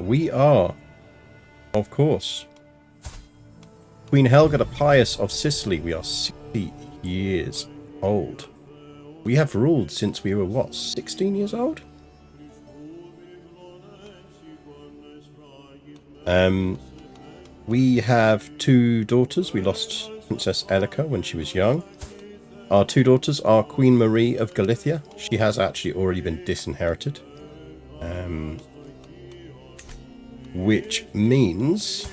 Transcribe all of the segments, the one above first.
We are, of course, Queen Helga the Pious of Sicily. We are 60 years old. We have ruled since we were, what, 16 years old? We have two daughters. We lost Princess Elika when she was young. Our two daughters are Queen Marie of Galicia. She has actually already been disinherited. Which means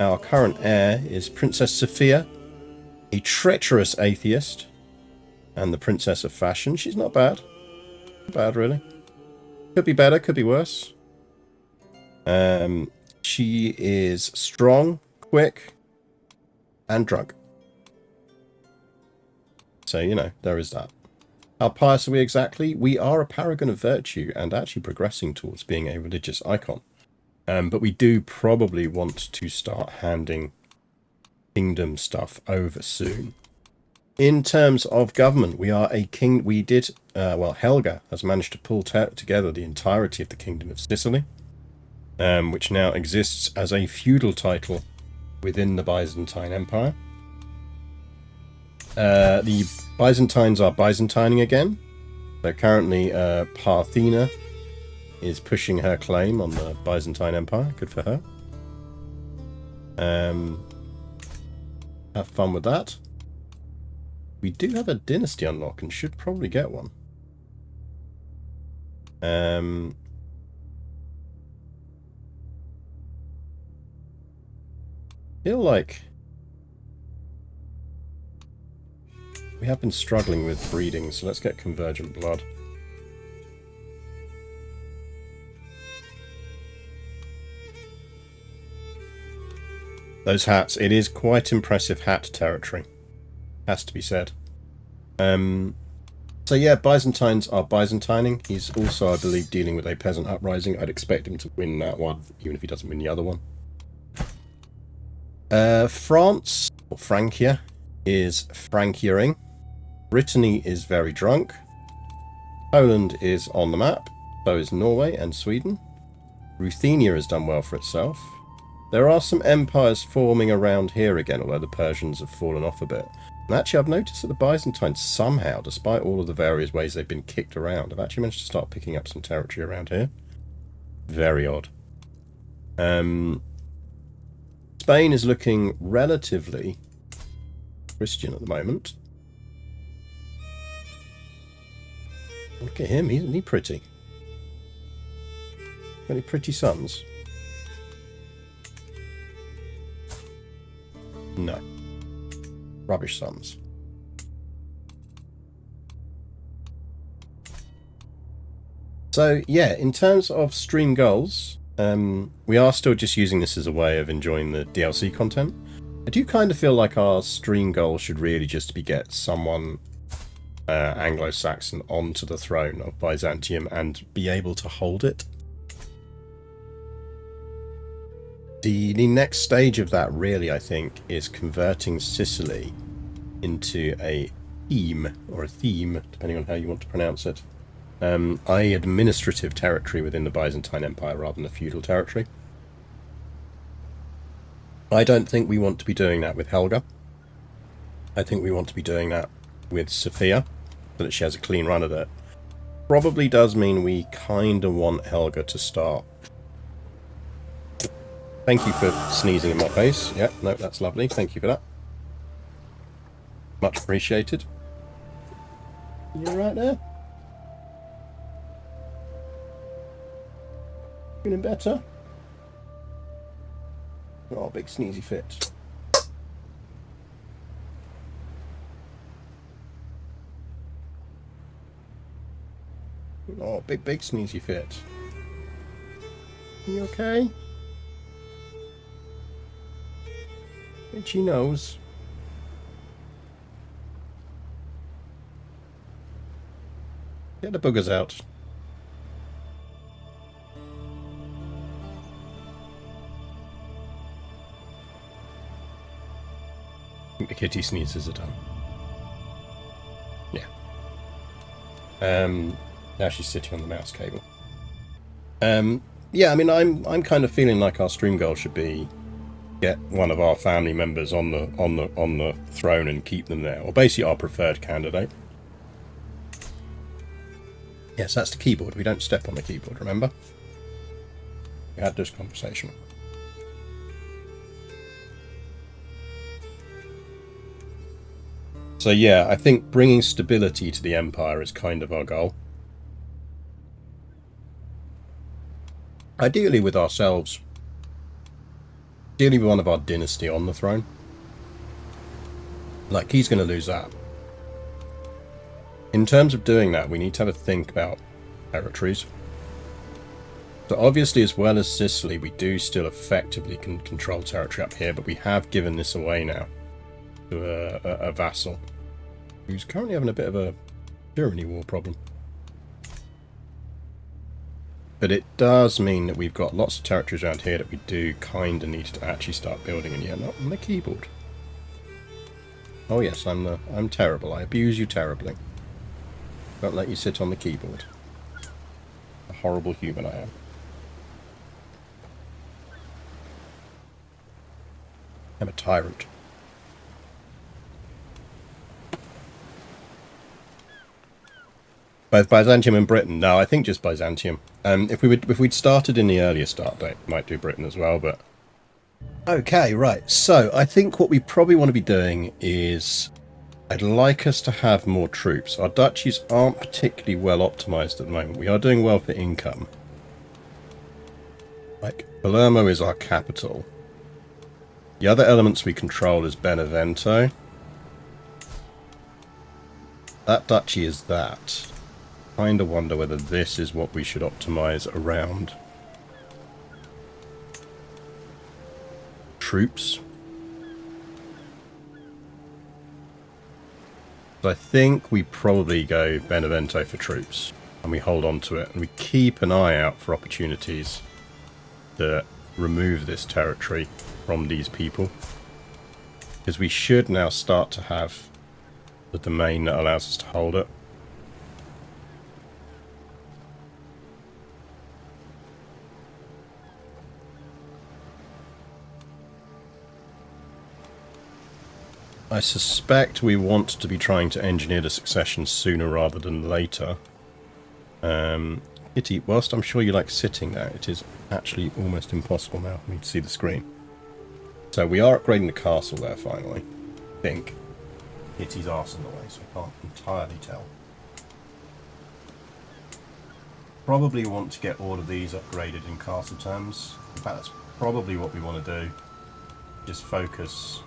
our current heir is Princess Sophia, a treacherous atheist, and the Princess of Fashion. She's not bad. Not bad, really. Could be better, could be worse. She is strong, quick, and drunk. So, you know, there is that. How pious are we exactly? We are a paragon of virtue and actually progressing towards being a religious icon. But we do probably want to start handing kingdom stuff over soon. In terms of government, we are a king. We did, well, Helga has managed to pull together the entirety of the kingdom of Sicily, which now exists as a feudal title within the Byzantine Empire. The Byzantines are Byzantining again. So currently, Parthena is pushing her claim on the Byzantine Empire. Good for her. Have fun with that. We do have a dynasty unlock and should probably get one. Feel like we have been struggling with breeding, so let's get convergent blood. Those hats, it is quite impressive hat territory. Has to be said. So yeah, Byzantines are Byzantining. He's also, I believe, dealing with a peasant uprising. I'd expect him to win that one, even if he doesn't win the other one. France, or Francia, is Frankiering. Brittany is very drunk. Poland is on the map. So is Norway and Sweden. Ruthenia has done well for itself. There are some empires forming around here again, although the Persians have fallen off a bit. And actually, I've noticed that the Byzantines somehow, despite all of the various ways they've been kicked around, have actually managed to start picking up some territory around here. Very odd. Spain is looking relatively Christian at the moment. Look at him, isn't he pretty? Any pretty sons? No. Rubbish sons. So, yeah, in terms of stream goals, we are still just using this as a way of enjoying the DLC content. I do kind of feel like our stream goal should really just be get someone Anglo-Saxon onto the throne of Byzantium and be able to hold it. The next stage of that, really, I think, is converting Sicily into a theme, or a theme, depending on how you want to pronounce it, i.e. administrative territory within the Byzantine Empire rather than a feudal territory. I don't think we want to be doing that with Helga. I think we want to be doing that with Sophia, so that she has a clean run of it. Probably does mean we kind of want Helga to start. Thank you for sneezing in my face. Yeah, no, that's lovely. Thank you for that. Much appreciated. You right there? Feeling better? Oh, big sneezy fit. Oh, big sneezy fit. You okay? Itchy nose. Get the boogers out. I think the kitty sneezes are done. Yeah. Now she's sitting on the mouse cable. Yeah, I mean, I'm kind of feeling like our stream goal should be get one of our family members on the throne and keep them there, or basically our preferred candidate. Yes, that's the keyboard. We don't step on the keyboard, remember? We had this conversation. So yeah, I think bringing stability to the empire is kind of our goal. Ideally with ourselves. Ideally with one of our dynasty on the throne. Like, he's going to lose that. In terms of doing that, we need to have a think about territories. So obviously, as well as Sicily, we do still effectively control territory up here, but we have given this away now to a vassal who's currently having a bit of a tyranny war problem. But it does mean that we've got lots of territories around here that we do kind of need to actually start building, and yet not on the keyboard. Oh yes, I'm terrible. I abuse you terribly. Don't let you sit on the keyboard. A horrible human I am. I'm a tyrant. Both Byzantium and Britain? No, I think just Byzantium. If we'd started in the earlier start date, we might do Britain as well, but... Okay, right. So, I think what we probably want to be doing is... I'd like us to have more troops. Our duchies aren't particularly well optimised at the moment. We are doing well for income. Like, Palermo is our capital. The other elements we control is Benevento. That duchy is that. Kind of wonder whether this is what we should optimise around. Troops. So I think we probably go Benevento for troops, and we hold on to it, and we keep an eye out for opportunities to remove this territory from these people, because we should now start to have the domain that allows us to hold it. I suspect we want to be trying to engineer the succession sooner rather than later. Kitty, whilst I'm sure you like sitting there, it is actually almost impossible now for me to see the screen. So we are upgrading the castle there finally. I think. Kitty's arse in the way, so I can't entirely tell. Probably want to get all of these upgraded in castle terms. In fact, that's probably what we want to do. Just focus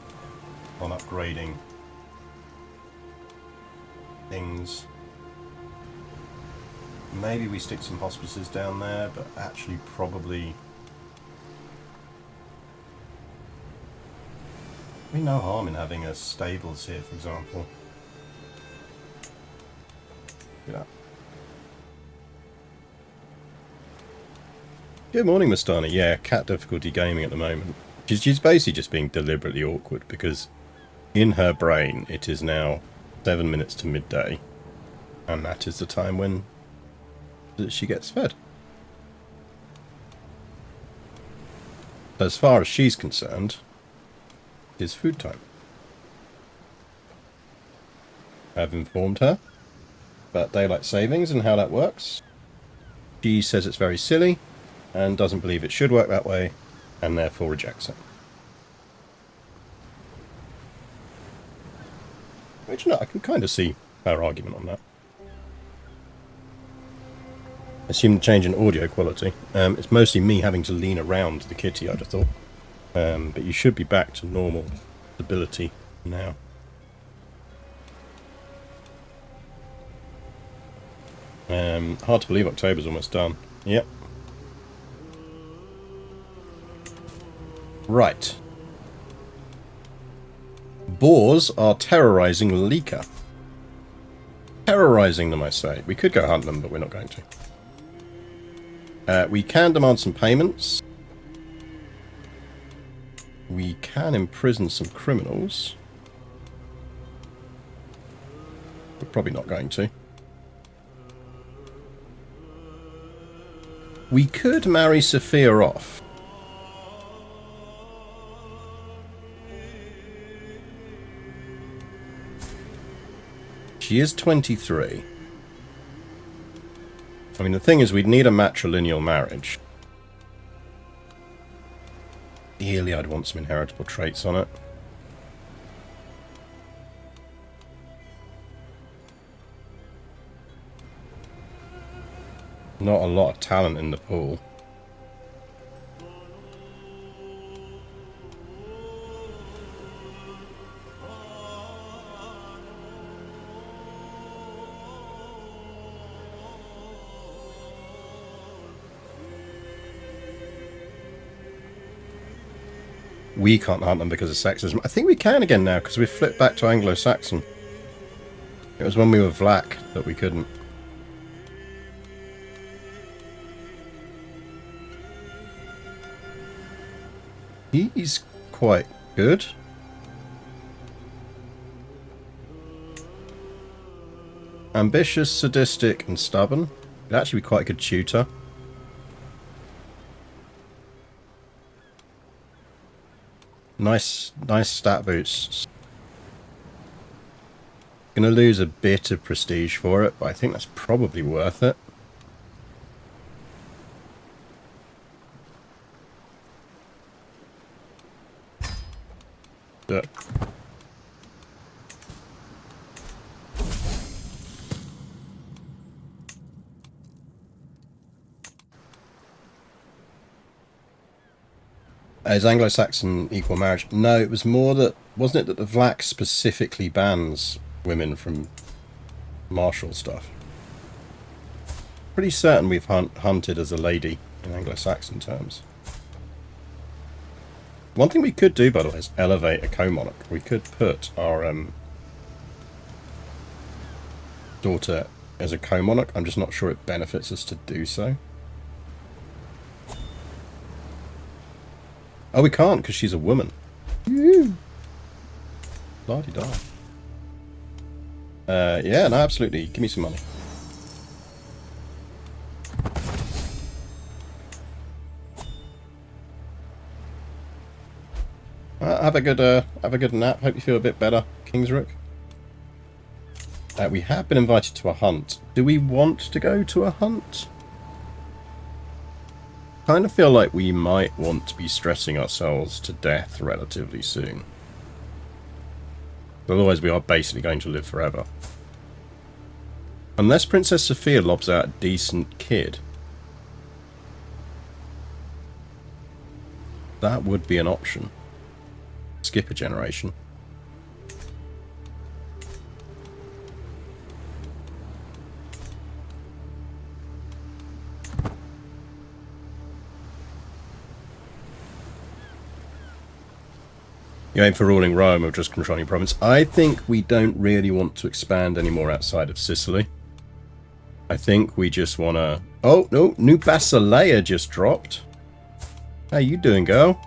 on upgrading things. Maybe we stick some hospices down there, but actually probably... no harm in having a stables here, for example. Yeah. Good morning, Mastani. Yeah, cat difficulty gaming at the moment. She's basically just being deliberately awkward because in her brain it is now 7 minutes to midday, and that is the time when she gets fed. As far as she's concerned, it is food time. I've informed her about daylight savings and how that works. She says it's very silly and doesn't believe it should work that way, and therefore rejects it. Which, no, I can kind of see her argument on that. Assume change in audio quality. It's mostly me having to lean around the kitty, I'd have thought. But you should be back to normal stability now. Hard to believe October's almost done. Yep. Right. Boars are terrorising Lika. Terrorising them, I say. We could go hunt them, but we're not going to. We can demand some payments. We can imprison some criminals. We're probably not going to. We could marry Sophia off. She is 23. I mean, the thing is, we'd need a matrilineal marriage. Ideally, I'd want some inheritable traits on it. Not a lot of talent in the pool. We can't hunt them because of sexism. I think we can again now because we've flipped back to Anglo-Saxon. It was when we were Vlach that we couldn't. He's quite good. Ambitious, sadistic, and stubborn. He'd actually be quite a good tutor. Nice stat boosts. Gonna lose a bit of prestige for it, but I think that's probably worth it. Duh. Is Anglo-Saxon equal marriage? No, it was more that... Wasn't it that the Vlach specifically bans women from martial stuff? Pretty certain we've hunted as a lady in Anglo-Saxon terms. One thing we could do, by the way, is elevate a co-monarch. We could put our daughter as a co-monarch. I'm just not sure it benefits us to do so. Oh, we can't because she's a woman. La-di-da. Yeah, no, absolutely. Give me some money. Have a good nap. Hope you feel a bit better, Kingsrook. We have been invited to a hunt. Do we want to go to a hunt? Kind of feel like we might want to be stressing ourselves to death relatively soon. Otherwise we are basically going to live forever. Unless Princess Sophia lobs out a decent kid. That would be an option. Skip a generation. You aim for ruling Rome or just controlling province? I think we don't really want to expand anymore outside of Sicily. I think we just want to... Oh, no, New Basileia just dropped. How you doing, girl?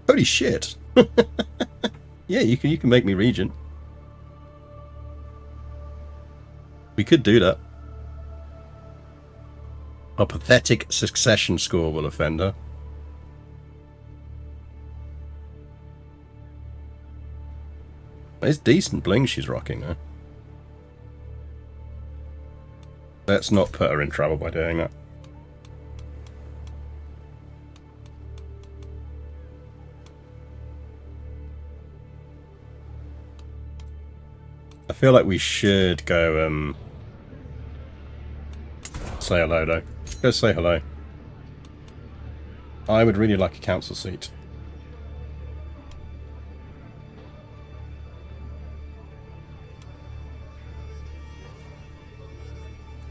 Holy shit. Yeah, you can make me regent. We could do that. A pathetic succession score will offend her. It's decent bling she's rocking, though. Let's not put her in trouble by doing that. I feel like we should go, say hello, though. Go say hello. I would really like a council seat.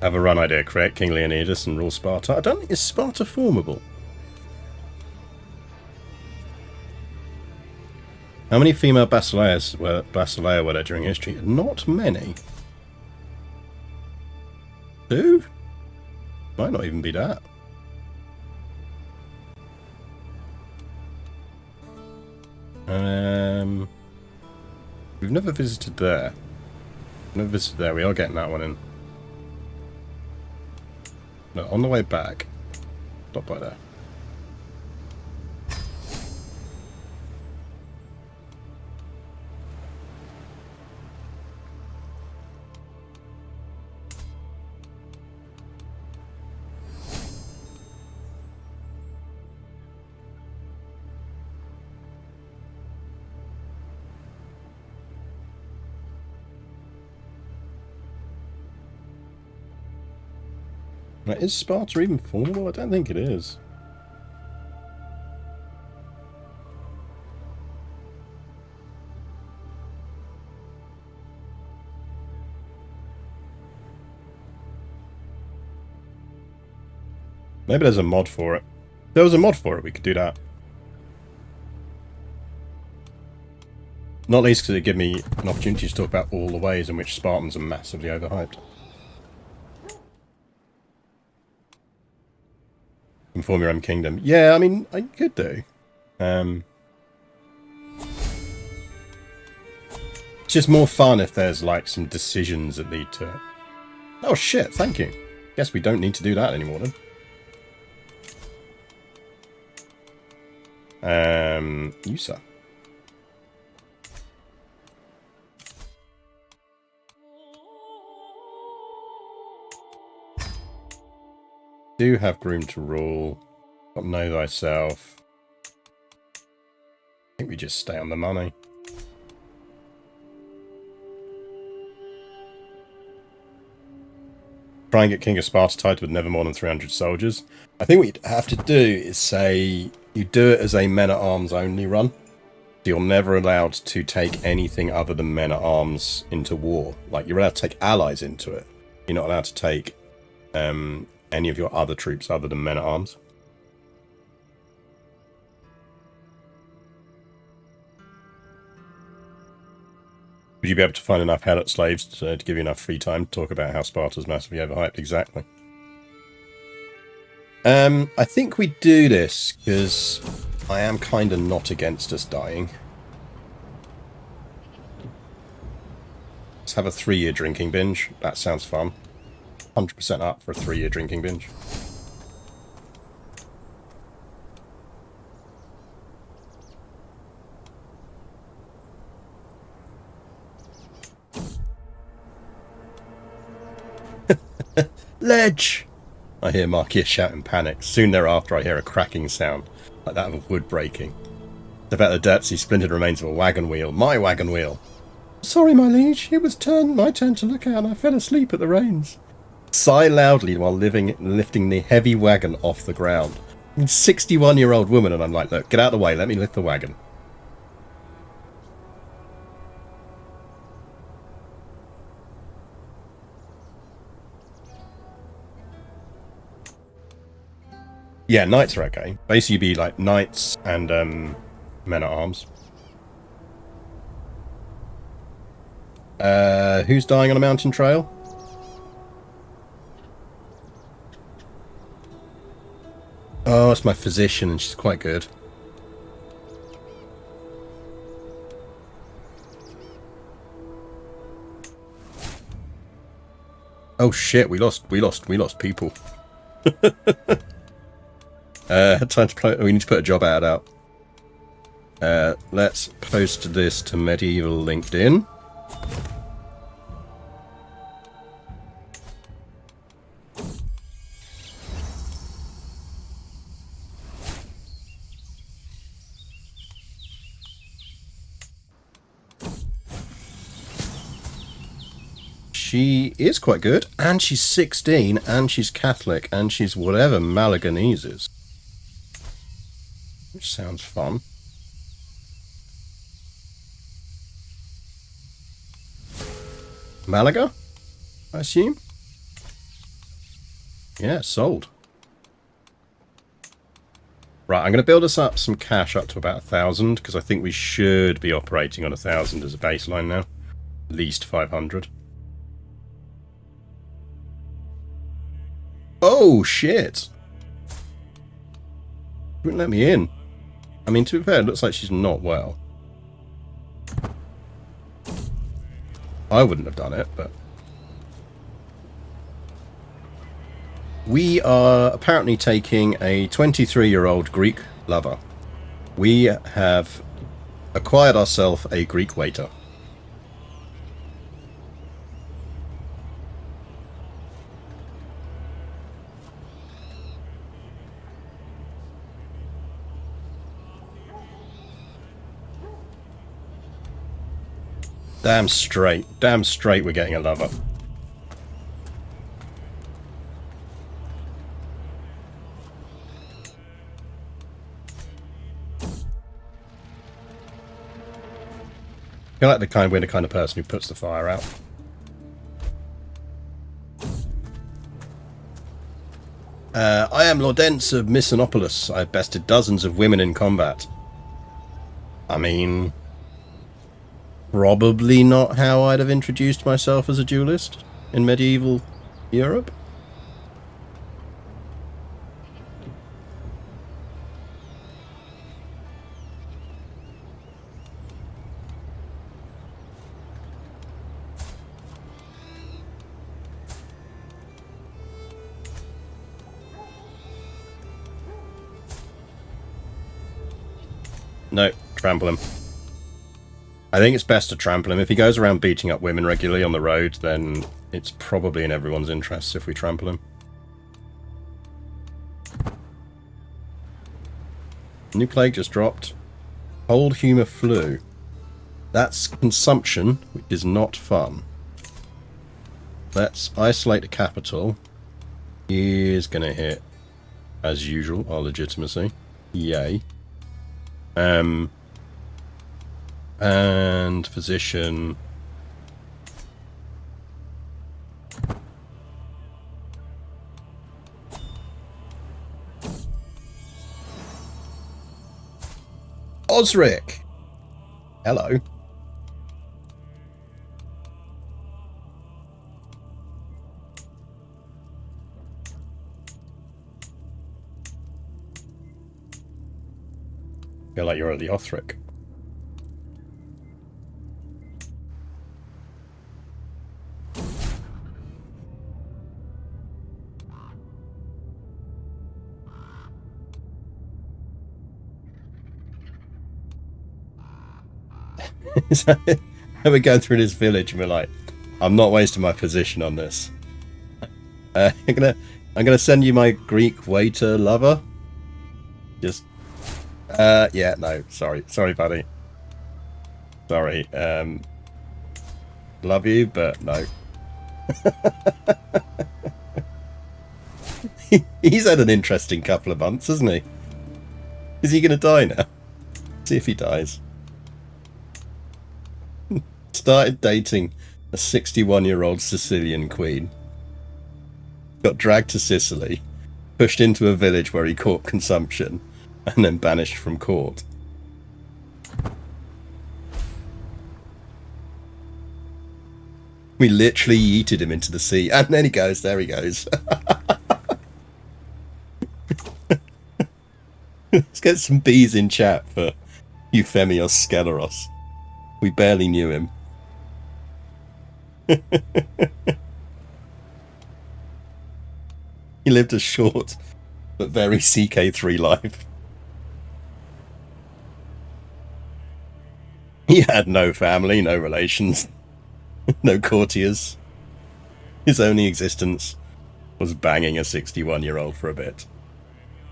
Have a run idea. Create King Leonidas and rule Sparta. I don't think... Is Sparta formable? How many female basileia were there during history? Not many. 2? Might not even be that. We've never visited there. Never visited there. We are getting that one in. No, on the way back. Stop by there. Now, is Sparta even formidable? I don't think it is. Maybe there's a mod for it. If there was a mod for it, we could do that. Not least because it'd give me an opportunity to talk about all the ways in which Spartans are massively overhyped. Inform your own kingdom. Yeah, I mean, I could do. It's just more fun if there's, like, some decisions that lead to it. Oh, shit, thank you. Guess we don't need to do that anymore, then. You, sir. Do have groom to rule. Got know thyself. I think we just stay on the money. Try and get King of Sparta tied with never more than 300 soldiers. I think what you'd have to do is say you do it as a men-at-arms only run. So you're never allowed to take anything other than men-at-arms into war. Like, you're allowed to take allies into it. You're not allowed to take any of your other troops other than men-at-arms. Would you be able to find enough Helot slaves to give you enough free time to talk about how Sparta's massively overhyped? Exactly. I think we do this because I am kind of not against us dying. Let's have a 3-year drinking binge. That sounds fun. 100% up for a 3-year drinking binge. Ledge! I hear Marcia shout in panic. Soon thereafter I hear a cracking sound, like that of wood breaking. About the dirt see splintered remains of a wagon wheel. My wagon wheel! Sorry, my liege. It was my turn to look out and I fell asleep at the reins. Sigh loudly while lifting the heavy wagon off the ground. I'm a 61-year-old woman and I'm like, look, get out of the way, let me lift the wagon. Yeah, knights are okay. Basically, you'd be like knights and men-at-arms. Who's dying on a mountain trail? Oh, it's my physician, and she's quite good. Oh shit, we lost people. Time to play. We need to put a job ad out. Let's post this to Medieval LinkedIn. She is quite good, and she's 16, and she's Catholic, and she's whatever Malaganese is. Which sounds fun. Malaga, I assume? Yeah, sold. Right, I'm going to build us up some cash up to about 1,000, because I think we should be operating on 1,000 as a baseline now. At least 500. Oh, shit! Wouldn't let me in. I mean, to be fair, it looks like she's not well. I wouldn't have done it, but... We are apparently taking a 23-year-old Greek lover. We have acquired ourselves a Greek waiter. Damn straight we're getting a lover. I feel like we're the kind of person who puts the fire out. I am Laudence of Mysonopolis. I've bested dozens of women in combat. I mean... Probably not how I'd have introduced myself as a duelist in medieval Europe. No, trample him. I think it's best to trample him. If he goes around beating up women regularly on the road, then it's probably in everyone's interests if we trample him. New plague just dropped. Cold humour flu. That's consumption, which is not fun. Let's isolate the capital. He is going to hit, as usual, our legitimacy. Yay. And physician. Osric! Hello. Feel like you're at the Osric. We're going through this village and we're like, I'm not wasting my position on this. I'm gonna send you my Greek waiter lover. Just yeah, no, sorry buddy. Sorry, love you, but no. He's had an interesting couple of months, hasn't he? Is he gonna die now? See if he dies. Started dating a 61-year-old Sicilian queen. Got dragged to Sicily, pushed into a village where he caught consumption, and then banished from court. We literally yeeted him into the sea, and then he goes, there he goes. Let's get some bees in chat for Euphemios Skeleros. We barely knew him. He lived a short but very CK3 life. He had no family, no relations, no courtiers. His only existence was banging a 61-year-old for a bit.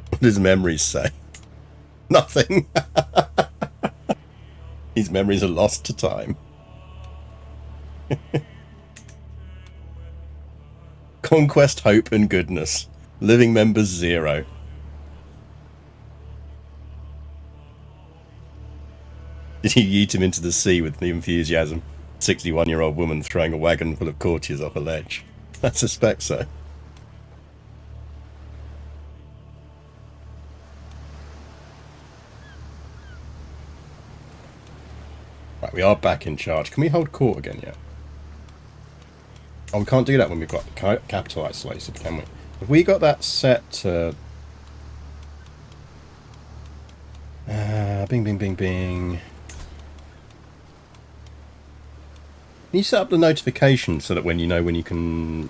What does memories say? Nothing. His memories are lost to time. Conquest, hope, and goodness. Living members 0. Did you yeet him into the sea with the enthusiasm? 61-year-old woman throwing a wagon full of courtiers off a ledge. I suspect so. Right, we are back in charge. Can we hold court again yet? Oh, we can't do that when we've got the capital isolated, can we? Have we got that set to... bing, bing, bing, bing. Can you set up the notification so that when you know when you can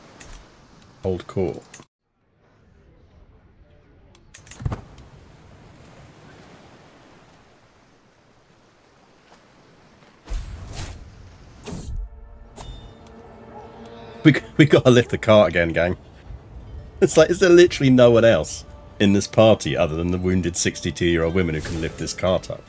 hold court? We gotta lift the cart again, gang. It's like, is there literally no one else in this party other than the wounded 62-year-old women who can lift this cart up?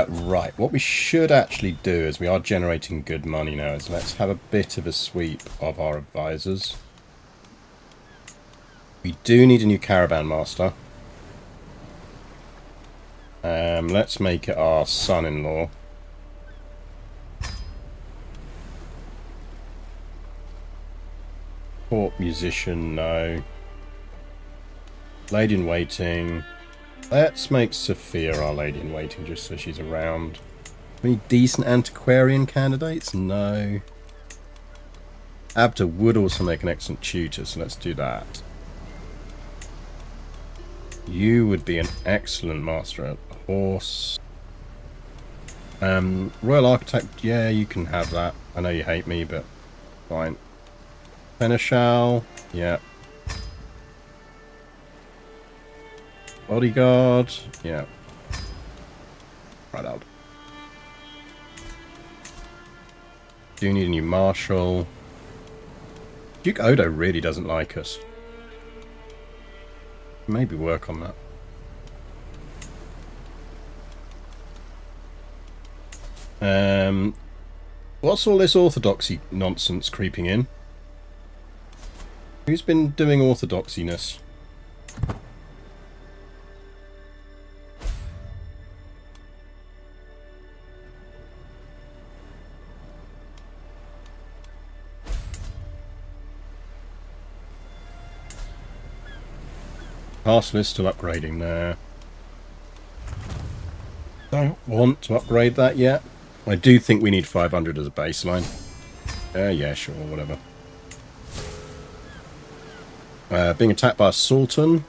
Right, what we should actually do, as we are generating good money now, is let's have a bit of a sweep of our advisors. We do need a new caravan master. Let's make it our son-in-law. Court musician, no. Lady-in-waiting. Let's make Sophia our lady-in-waiting just so she's around. Any decent antiquarian candidates? No. Abda would also make an excellent tutor, so let's do that. You would be an excellent master at horse. Royal Architect, yeah, you can have that. I know you hate me, but fine. Seneschal, yeah. Bodyguard, yeah. Right out. Do need a new marshal. Duke Odo really doesn't like us. Maybe work on that. What's all this orthodoxy nonsense creeping in? Who's been doing orthodoxiness? Castle is still upgrading there. Don't want to upgrade that yet. I do think we need 500 as a baseline. Yeah, sure, whatever. Being attacked by a sultan.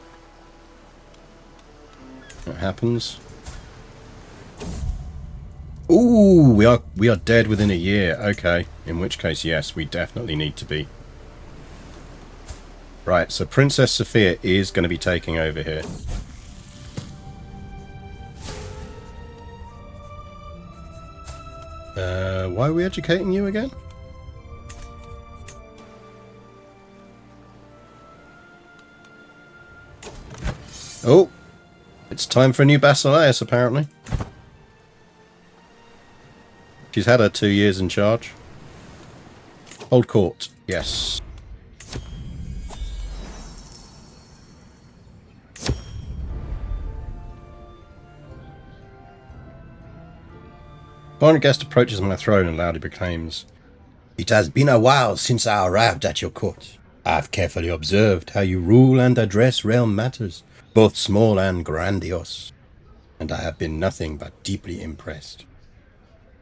That happens. Ooh, we are dead within a year. Okay, in which case, yes, we definitely need to be. Right, so Princess Sophia is going to be taking over here. Why are we educating you again? Oh, it's time for a new Basileus, apparently. She's had her 2 years in charge. Hold court, yes. Foreign guest approaches my throne and loudly proclaims, "It has been a while since I arrived at your court. I have carefully observed how you rule and address realm matters, both small and grandiose, and I have been nothing but deeply impressed.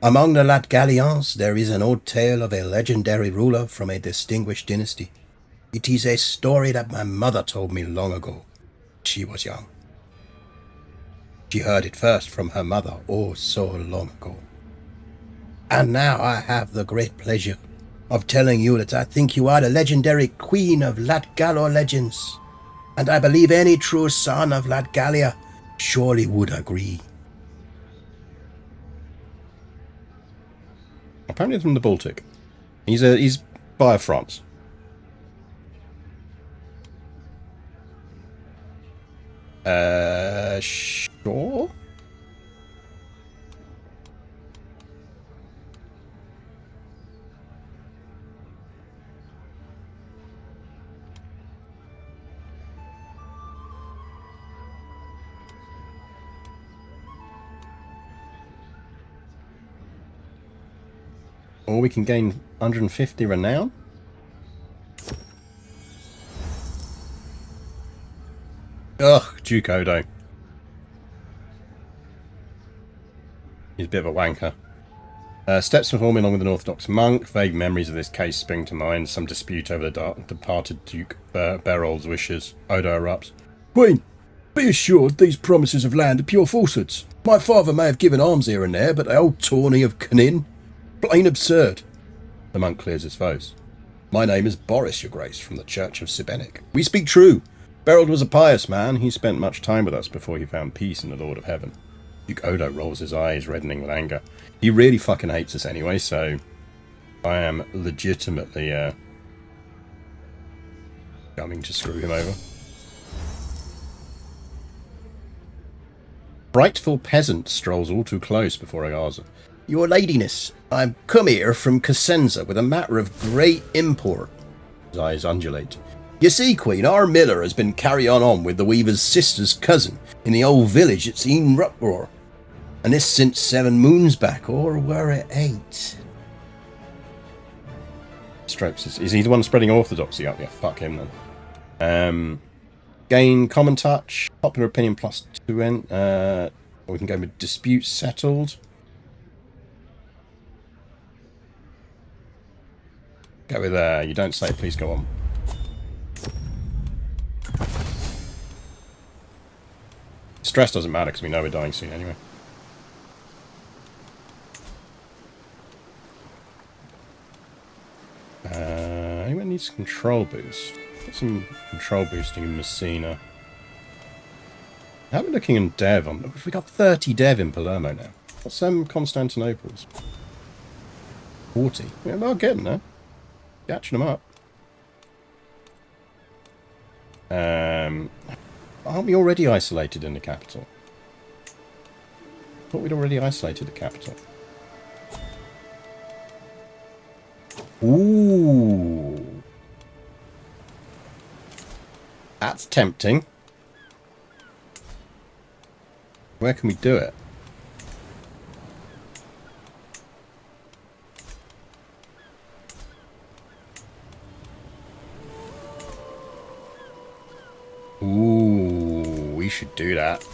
Among the Latgalians there is an old tale of a legendary ruler from a distinguished dynasty. It is a story that my mother told me long ago. She was young. She heard it first from her mother, oh so long ago. And now I have the great pleasure of telling you that I think you are the legendary queen of Latgalo legends, and I believe any true son of Latgalia surely would agree." Apparently from the Baltic. He's via France. Sure? Or we can gain 150 renown. Ugh, Duke Odo. He's a bit of a wanker. Steps performing along with an Orthodox monk. Vague memories of this case spring to mind. Some dispute over the departed Duke Berold's wishes. Odo erupts. "Queen! Be assured these promises of land are pure falsehoods. My father may have given alms here and there, but the old tourney of Canin, plain absurd. The monk clears his foes. My name is Boris, your grace, from the Church of Sibenic. We speak true. Berold was a pious man. He spent much time with us before he found peace in the Lord of Heaven. Duke Odo rolls his eyes, reddening with anger. He really fucking hates us anyway, so I am legitimately coming to screw him over. Frightful peasant strolls all too close before Agaza. Your ladiness, I'm come here from Cosenza with a matter of great import. His eyes undulate. You see, Queen, our miller has been carrying on with the weaver's sister's cousin in the old village at Een Ruproar. And this since 7 moons back, or were it 8? Strokes. Is he the one spreading orthodoxy up? Yeah, fuck him then. Gain common touch, popular opinion +2 n. We can go with dispute settled. Go with you don't say, please go on. Stress doesn't matter because we know we're dying soon anyway. Anyone needs control boost? Get some control boosting in Messina. How are we looking in dev? We got 30 dev in Palermo now. What's Constantinople's? 40. Yeah, we're getting there. Catching them up. Aren't we already isolated in the capital? I thought we'd already isolated the capital. Ooh. That's tempting. Where can we do it? Ooh, we should do that.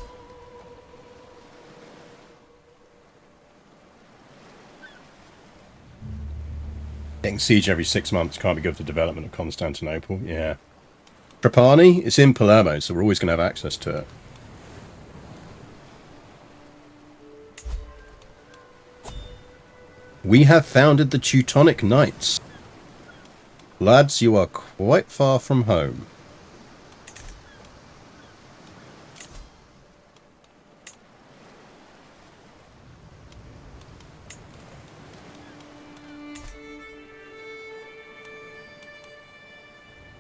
Getting siege every 6 months can't be good for the development of Constantinople. Yeah. Trapani, it's in Palermo, so we're always going to have access to it. We have founded the Teutonic Knights. Lads, you are quite far from home.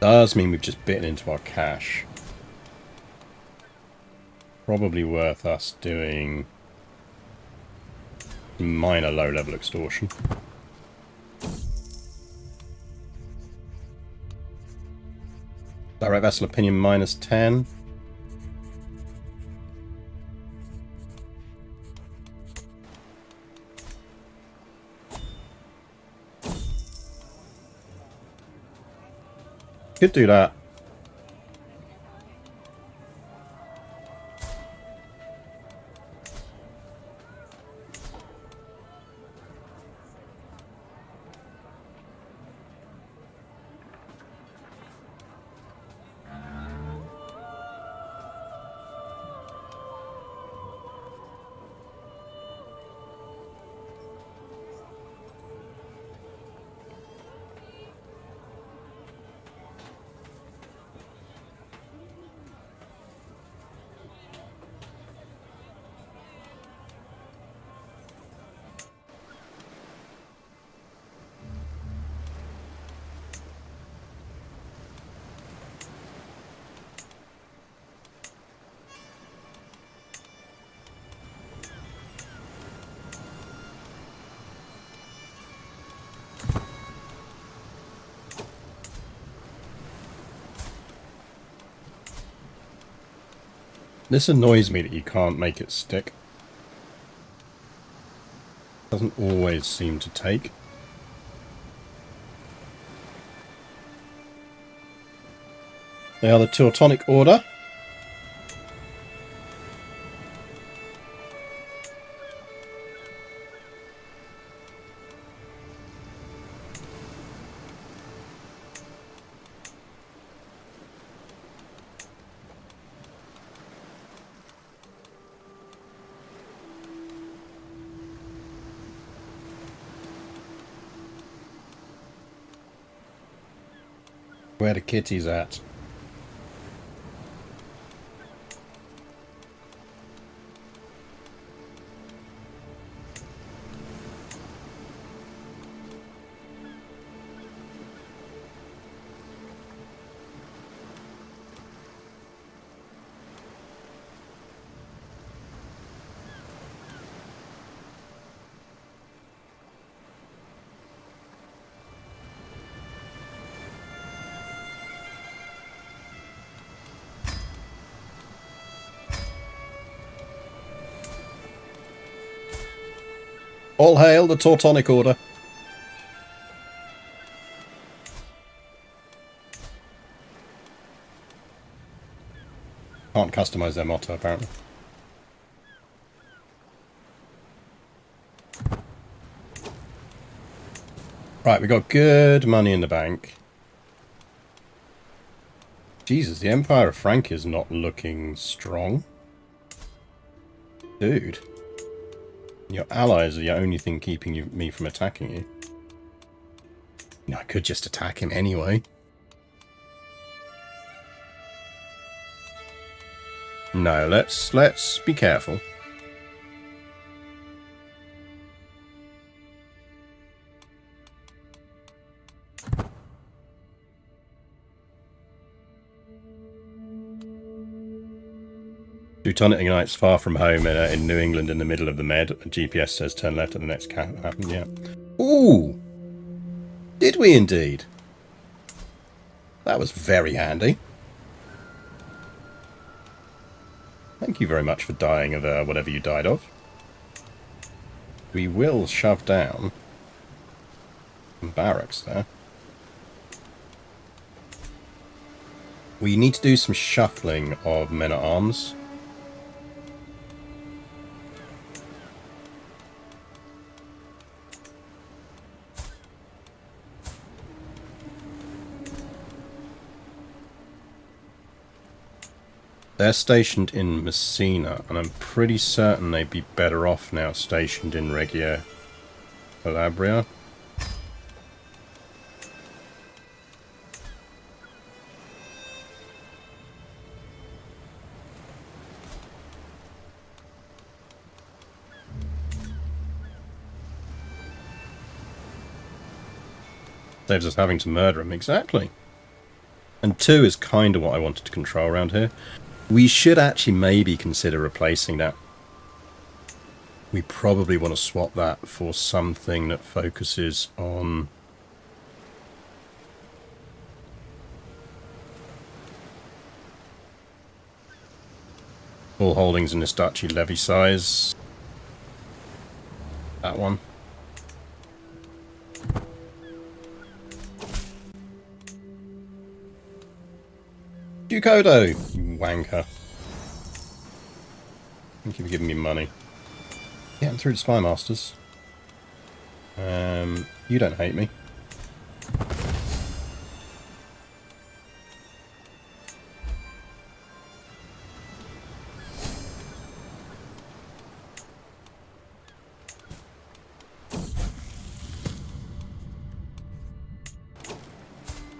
Does mean we've just bitten into our cash. Probably worth us doing minor low-level extortion. Direct vessel opinion -10. Could do that. This annoys me that you can't make it stick. Doesn't always seem to take. They are the Teutonic Order. Where the kitty's at. All hail the Teutonic Order. Can't customize their motto, apparently. Right, we got good money in the bank. Jesus, the Empire of Frank is not looking strong. Dude. Your allies are the only thing keeping me from attacking you. You know, I could just attack him anyway. No, let's be careful. Teutonic Ignite's far from home in New England in the middle of the Med. GPS says turn left at the next camp. Yeah. Ooh! Did we indeed? That was very handy. Thank you very much for dying of whatever you died of. We will shove down some barracks there. We need to do some shuffling of men-at-arms. They're stationed in Messina, and I'm pretty certain they'd be better off now stationed in Reggio Calabria. Saves us having to murder him, exactly. And 2 is kind of what I wanted to control around here. We should actually maybe consider replacing that. We probably want to swap that for something that focuses on... all holdings in this duchy levy size. That one. Ducodo, you wanker. Thank you for giving me money. Getting through the Spy Masters. You don't hate me.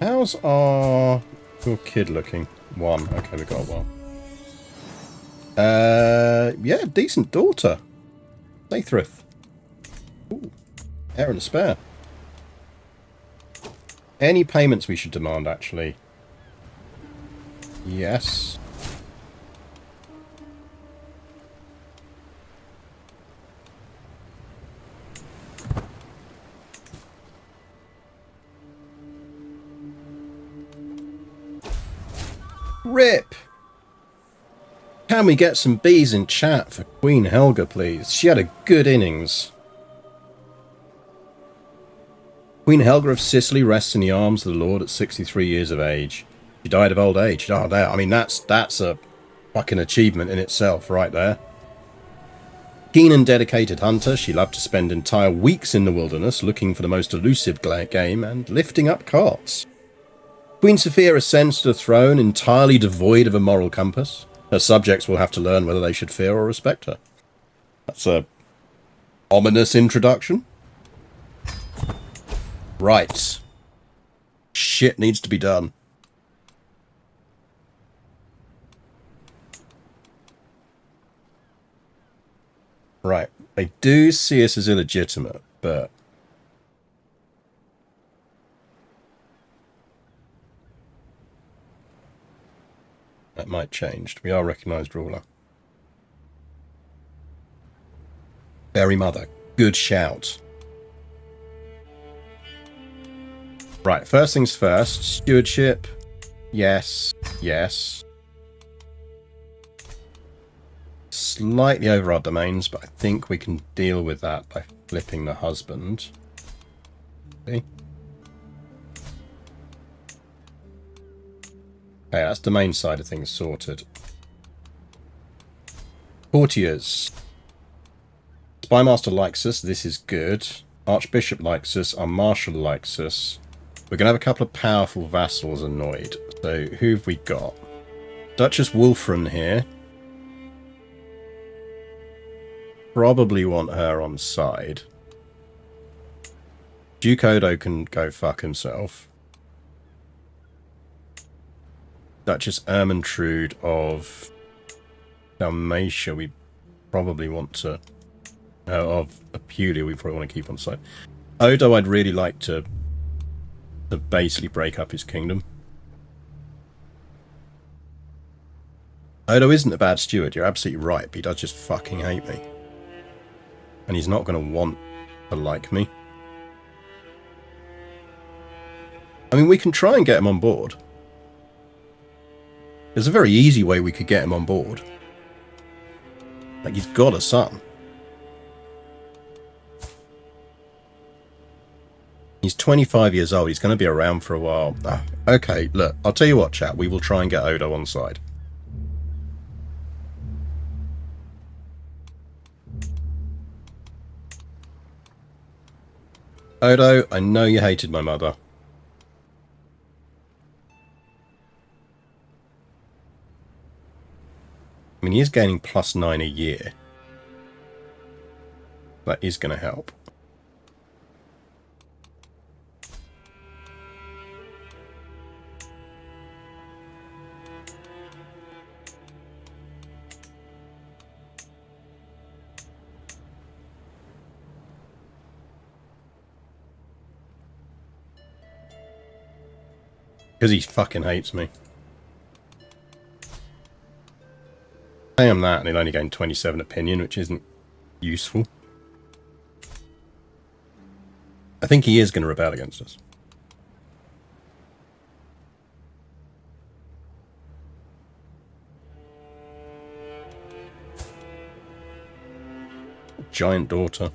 How's our your kid looking? 1. Okay, we got 1. Yeah, decent daughter. Sathrith. Ooh, heir and a spare. Any payments we should demand, actually? Yes. Rip! Can we get some bees in chat for Queen Helga, please? She had a good innings. Queen Helga of Sicily rests in the arms of the Lord at 63 years of age. She died of old age. Oh, there. I mean, that's a fucking achievement in itself right there. Keen and dedicated hunter, she loved to spend entire weeks in the wilderness looking for the most elusive game and lifting up carts. Queen Sophia ascends to the throne entirely devoid of a moral compass. Her subjects will have to learn whether they should fear or respect her. That's a ominous introduction. Right. Shit needs to be done. Right. They do see us as illegitimate, but that might change. We are recognised ruler. Fairy Mother. Good shout. Right, first things first. Stewardship. Yes. Yes. Slightly over our domains, but I think we can deal with that by flipping the husband. Okay. Okay, that's domain side of things sorted. Courtiers. Spymaster likes us. This is good. Archbishop likes us. Our Marshal likes us. We're going to have a couple of powerful vassals annoyed. So who have we got? Duchess Wolfram here. Probably want her on side. Duke Odo can go fuck himself. Duchess Ermentrude of Dalmatia we probably want to... of Apulia we probably want to keep on side. Odo I'd really like to basically break up his kingdom. Odo isn't a bad steward, you're absolutely right, but he does just fucking hate me. And he's not going to want to like me. I mean, we can try and get him on board. There's a very easy way we could get him on board. Like, he's got a son. He's 25 years old. He's going to be around for a while. Okay, look, I'll tell you what, chat. We will try and get Odo on side. Odo, I know you hated my mother. I mean, he is gaining +9 a year. That is going to help. Because he fucking hates me. Pay him that and he'll only gain 27 opinion, which isn't useful. I think he is going to rebel against us. Giant daughter.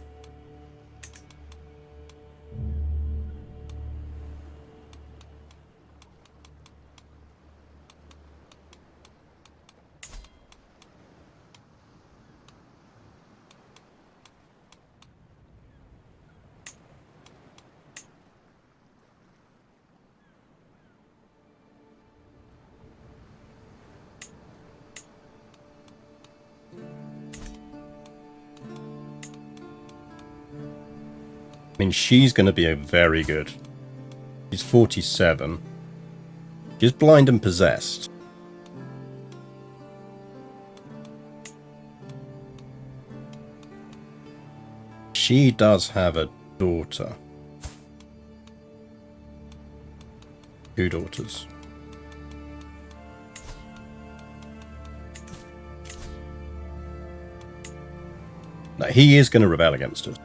I mean, she's going to be a very good. She's 47. She's blind and possessed. She does have a daughter. 2 daughters. Now, he is going to rebel against us.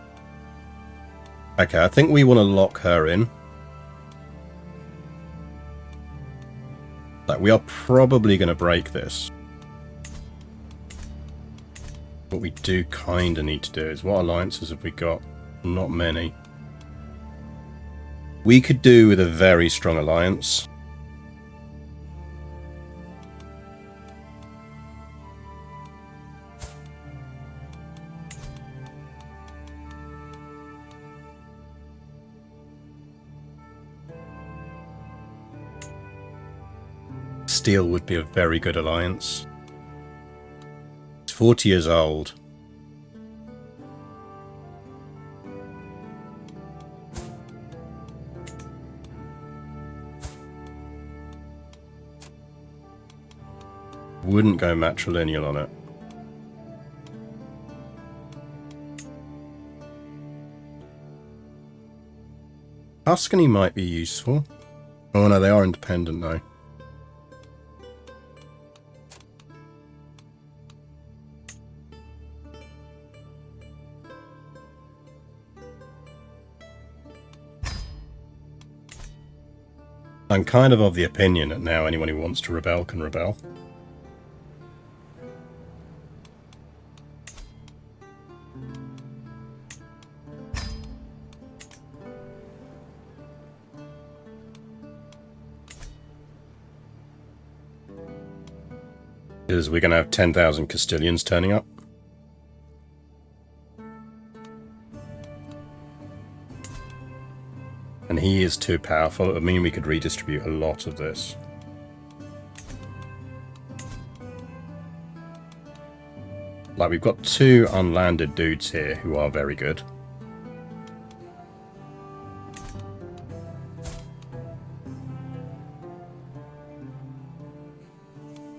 Okay, I think we want to lock her in. Like, we are probably going to break this. What we do kind of need to do is, what alliances have we got? Not many. We could do with a very strong alliance. Steel would be a very good alliance. He's 40 years old. Wouldn't go matrilineal on it. Tuscany might be useful. Oh no, they are independent though. I'm kind of the opinion that now anyone who wants to rebel can rebel. Because we're going to have 10,000 Castilians turning up. And he is too powerful. It would mean we could redistribute a lot of this. Like, we've got 2 unlanded dudes here who are very good.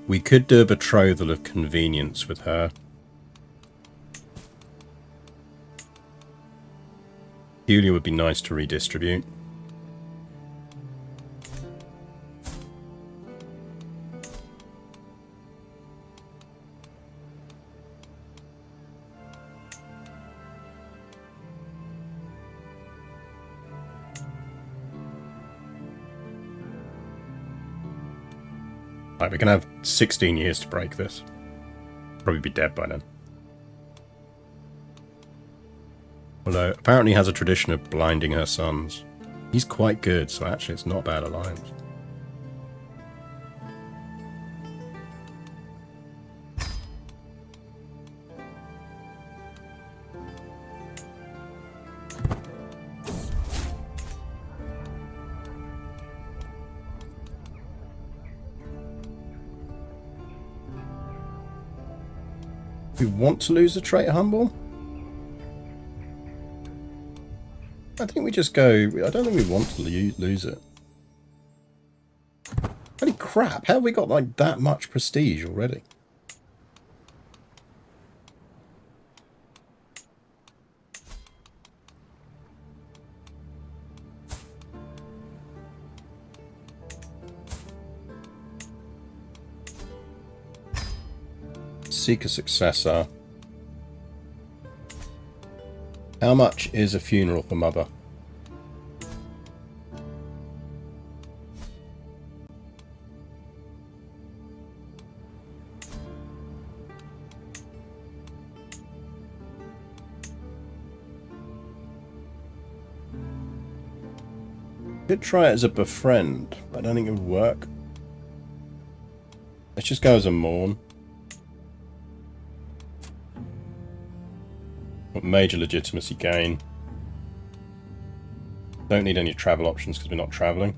We could do a betrothal of convenience with her. Julia would be nice to redistribute. Right, we're going to have 16 years to break this. Probably be dead by then. Although, apparently has a tradition of blinding her sons. He's quite good, so actually it's not a bad alliance. We want to lose the trait humble? I think we just go... I don't think we want to lose it. Holy crap, how have we got like that much prestige already? Seek a successor. How much is a funeral for mother? Could try it as a befriend, but I don't think it would work. Let's just go as a mourn. Major legitimacy gain. Don't need any travel options because we're not traveling.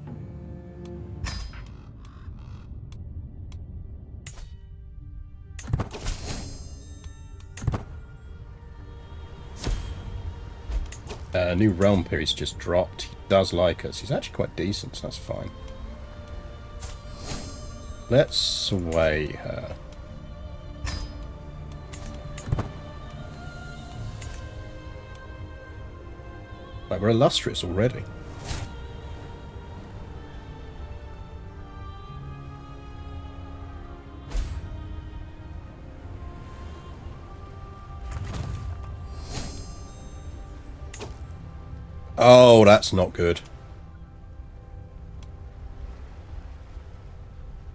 New realm period's just dropped. He does like us. He's actually quite decent, so that's fine. Let's sway her. Like, we're illustrious already. Oh, that's not good.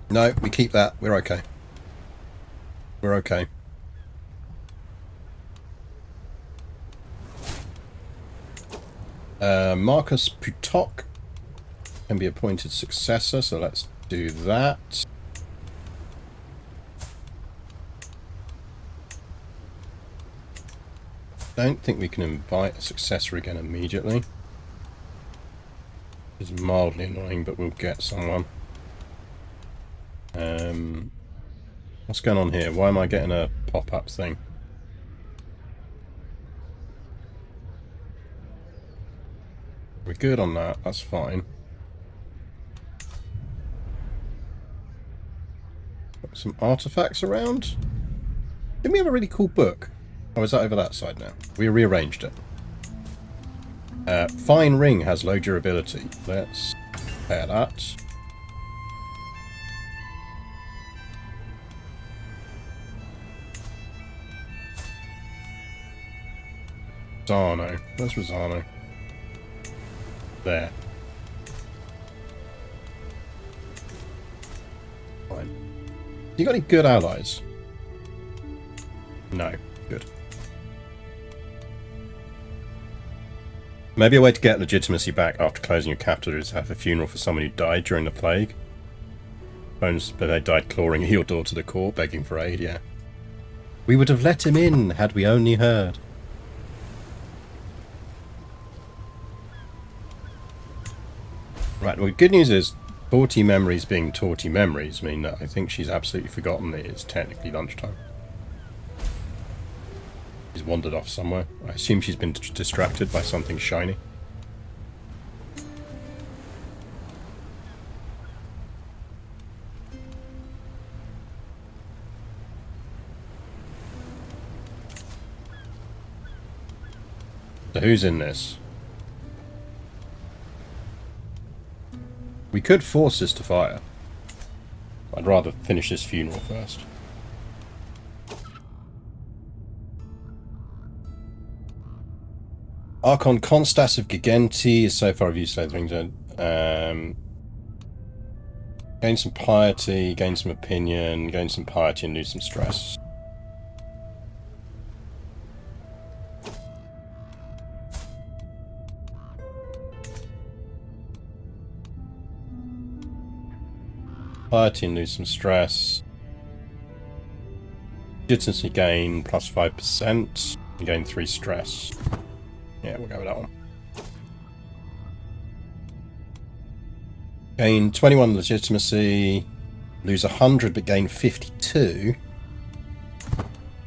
No, we keep that. We're okay. We're okay. Marcus Putok can be appointed successor, so let's do that. Don't think we can invite a successor again immediately. It's mildly annoying, but we'll get someone. What's going on here? Why am I getting a pop-up thing? We're good on that, that's fine. Got some artifacts around. Didn't we have a really cool book? Oh, is that over that side now? We rearranged it. Fine ring has low durability. Let's pair that. Rosano. Where's Rosano? There. Fine. You got any good allies? No. Good. Maybe a way to get legitimacy back after closing your capital is to have a funeral for someone who died during the plague. But they died clawing your door to the court, begging for aid, yeah. We would have let him in had we only heard. Right, well, good news is, torty memories being torty memories mean that I think she's absolutely forgotten it is technically lunchtime. She's wandered off somewhere. I assume she's been distracted by something shiny. So who's in this? We could force this to fire. I'd rather finish this funeral first. Archon Constas of Gigenti is so far of use later. Gain some piety, gain some opinion, gain some piety and lose some stress. Piety and lose some stress. Legitimacy gain plus 5%. And gain 3 stress. Yeah, we'll go with that one. Gain 21 legitimacy. Lose 100 but gain 52.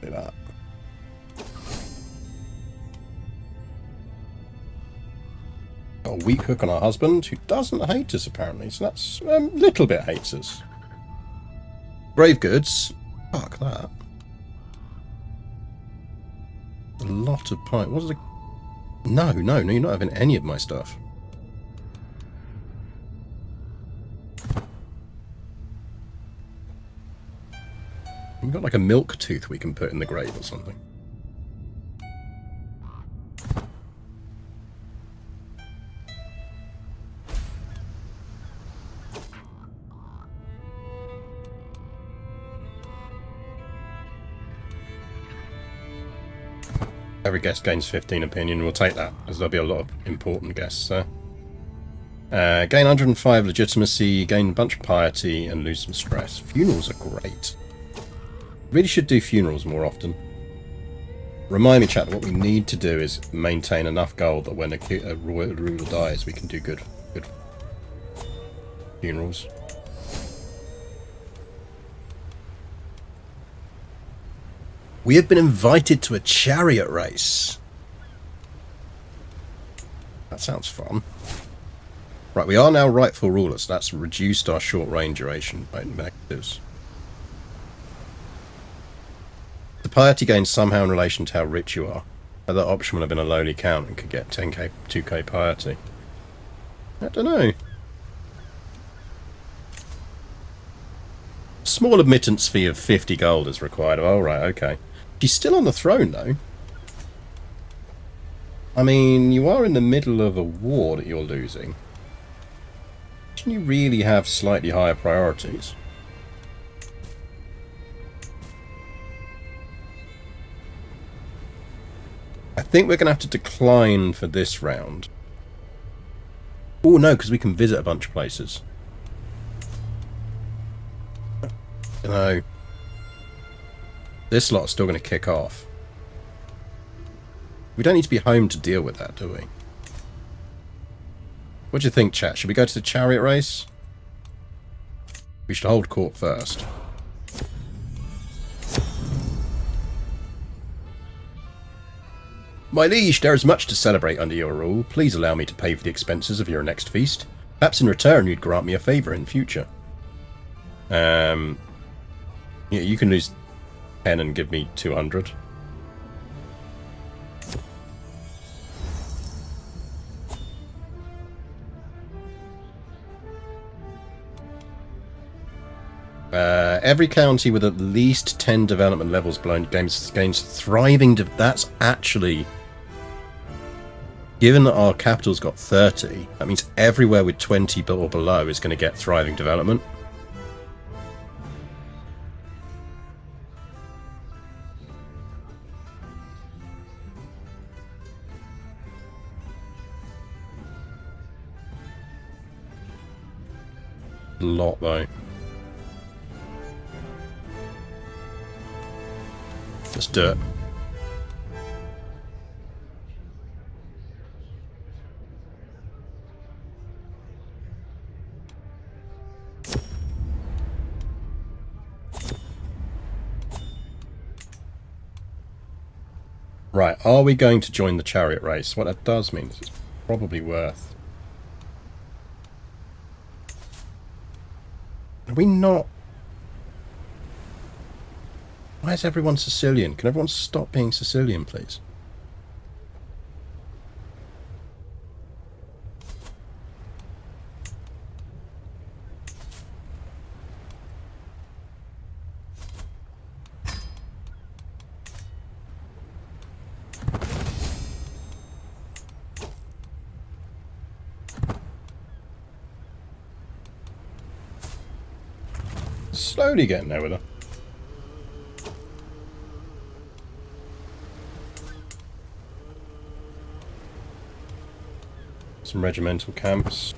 Do that. Got a weak hook on our husband, who doesn't hate us apparently, so that's a little bit hates us. Brave goods. Fuck that. A lot of pie. What is it? No, you're not having any of my stuff. We've got like a milk tooth we can put in the grave or something. Every guest gains 15 opinion. We'll take that, as there'll be a lot of important guests there. Gain 105 legitimacy, gain a bunch of piety, and lose some stress. Funerals are great. Really should do funerals more often. Remind me, chat, that what we need to do is maintain enough gold that when a ruler dies, we can do good funerals. We have been invited to a chariot race. That sounds fun. Right, we are now rightful rulers. So that's reduced our short range duration by negatives. The piety gains somehow in relation to how rich you are. That option would have been a lowly count and could get 10k, 2k piety. I don't know. Small admittance fee of 50 gold is required. Oh, right, okay. She's still on the throne, though. I mean, you are in the middle of a war that you're losing. Shouldn't you really have slightly higher priorities? I think we're going to have to decline for this round. Oh, no, because we can visit a bunch of places. No. This lot's still going to kick off. We don't need to be home to deal with that, do we? What do you think, chat? Should we go to the chariot race? We should hold court first. My liege, there is much to celebrate under your rule. Please allow me to pay for the expenses of your next feast. Perhaps in return you'd grant me a favour in future. Yeah, you can lose 10 and give me 200. Every county with at least 10 development levels below gains thriving... That's actually... Given that our capital's got 30, that means everywhere with 20 or below is going to get thriving development. A lot, though. Let's do it. Right, are we going to join the chariot race? What that does mean is it's probably worth... Are we not... Why is everyone Sicilian? Can everyone stop being Sicilian, please? Slowly getting there with her. Some regimental camps.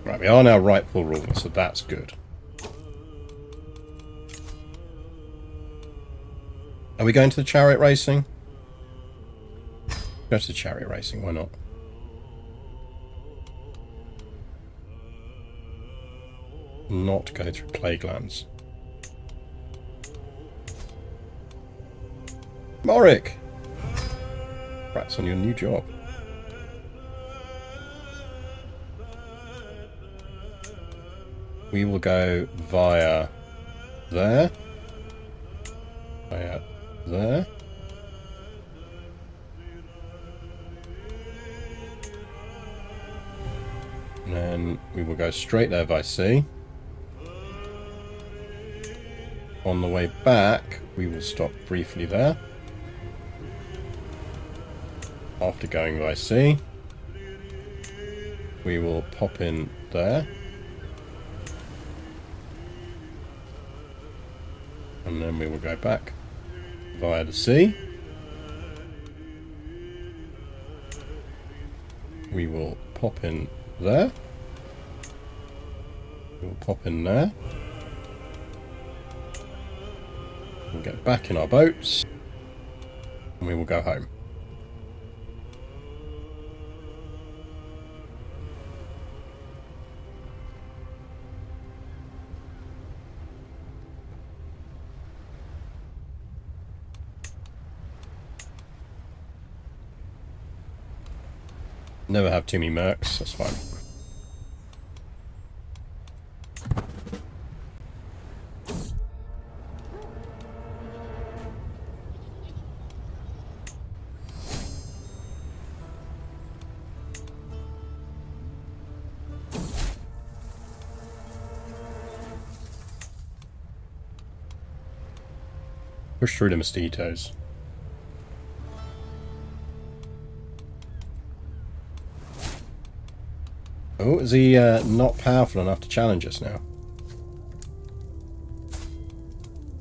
Right, we are now rightful ruler, so that's good. Are we going to the chariot racing? Go to the chariot racing, why not? Not go through plague lands. Morik! Congrats on your new job. We will go via there. Via there. And then we will go straight there by sea. On the way back, we will stop briefly there. After going by sea, we will pop in there. And then we will go back via the sea. We will pop in there. We will pop in there. We'll get back in our boats. And we will go home. Never have too many mercs, that's fine. Push through the mosquitoes. Oh, is he not powerful enough to challenge us now?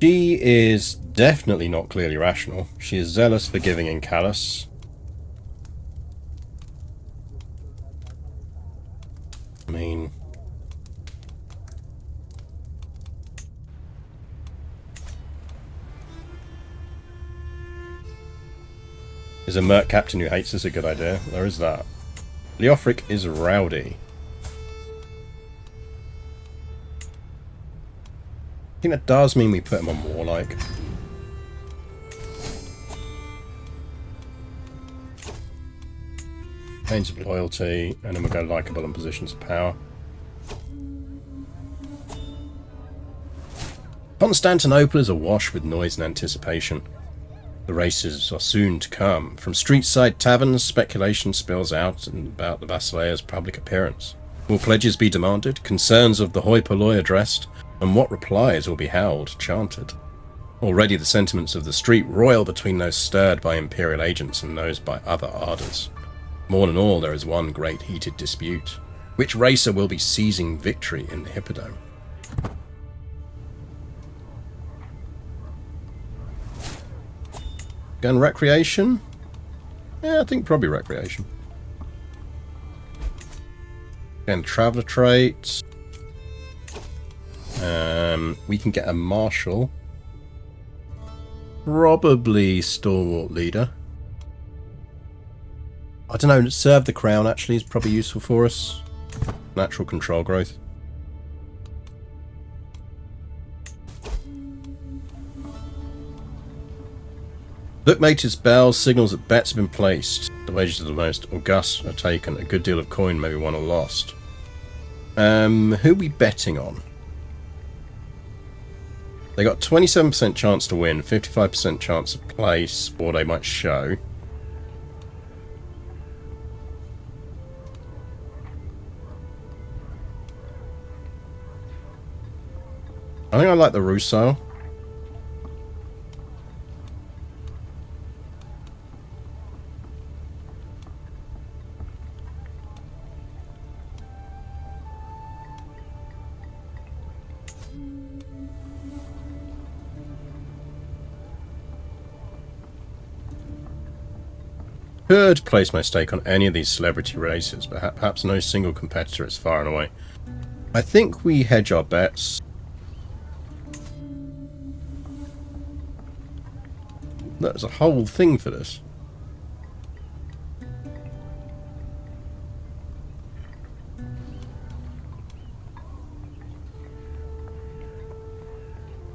She is definitely not clearly rational. She is zealous, forgiving, and callous. I mean... Is a merc captain who hates us a good idea? There is that. Leofric is rowdy. I think that does mean we put him on warlike. Pains of loyalty, and then we'll go likeable in positions of power. Constantinople is awash with noise and anticipation. The races are soon to come. From street-side taverns, speculation spills out about the Basilea's public appearance. Will pledges be demanded, concerns of the hoi polloi addressed, and what replies will be held, chanted. Already the sentiments of the street roil between those stirred by imperial agents and those by other ardours. More than all, there is one great heated dispute. Which racer will be seizing victory in the Hippodrome? Gun recreation? Yeah, I think probably recreation. And traveller traits. We can get a marshal. Probably stalwart leader. I don't know, serve the crown actually is probably useful for us. Natural control growth. Bookmaker's bell signals that bets have been placed. The wages of the most august are taken. A good deal of coin may be won or lost. Who are we betting on? They got 27% chance to win, 55% chance of place, or they might show. I think I like the Rousseau. Could place my stake on any of these celebrity races, but perhaps no single competitor is far and away. I think we hedge our bets. There's a whole thing for this.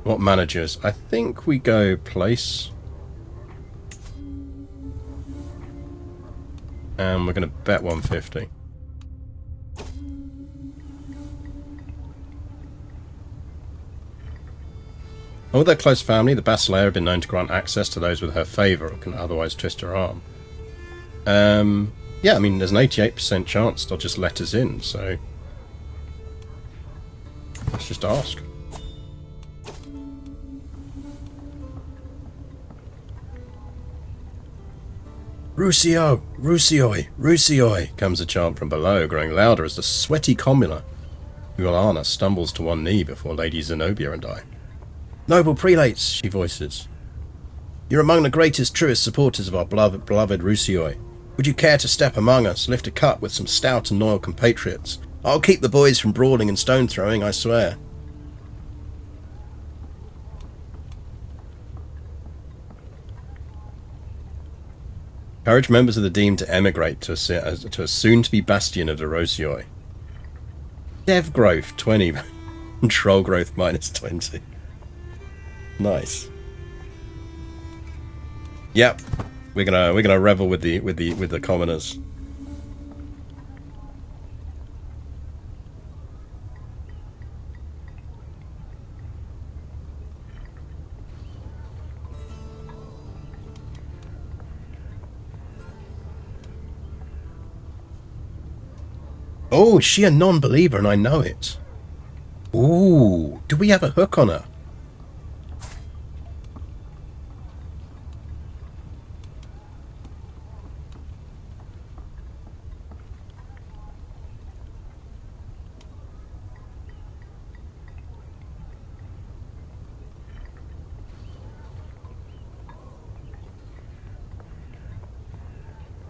What managers? I think we go place. And we're going to bet 150. And with her close family, the Basileia have been known to grant access to those with her favour or can otherwise twist her arm. Yeah, I mean, there's an 88% chance they'll just let us in, so let's just ask. Rusio! Rusioi! Rusioi! Comes a chant from below, growing louder as the sweaty commoner, Ualana, stumbles to one knee before Lady Zenobia and I. Noble prelates, she voices. You're among the greatest, truest supporters of our beloved Rusioi. Would you care to step among us, lift a cup with some stout and loyal compatriots? I'll keep the boys from brawling and stone throwing, I swear. Encourage members of the Deme to emigrate to a soon-to-be bastion of the Rosioi. Dev growth 20, control growth minus 20. Nice. Yep, we're gonna revel with the commoners. Oh, is she a non-believer and I know it? Ooh, do we have a hook on her?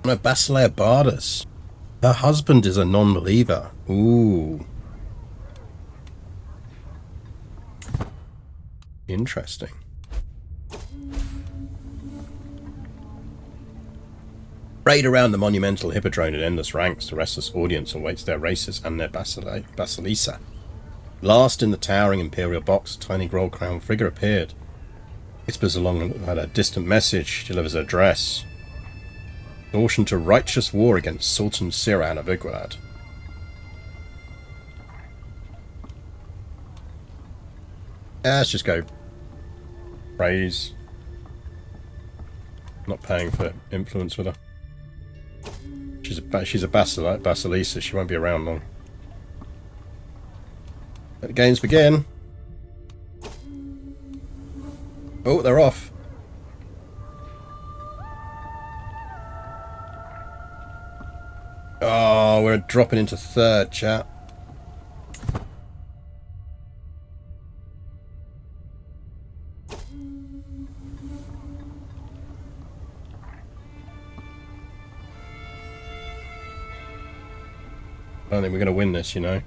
No, Basileia Bardas. Her husband is a non-believer. Ooh. Interesting. Parade around the monumental hippodrome in endless ranks, the restless audience awaits their racers and their basilisa. Last in the towering imperial box, a tiny gold-crowned figure appeared. Whispers along at a distant message, delivers her address. Caution to righteous war against Sultan Siran of Igualad. Let's just go. Praise. Not paying for influence with her. She's a Basilisa. She won't be around long. Let the games begin. Oh, they're off. Oh, we're dropping into third, chat. I don't think we're going to win this, you know.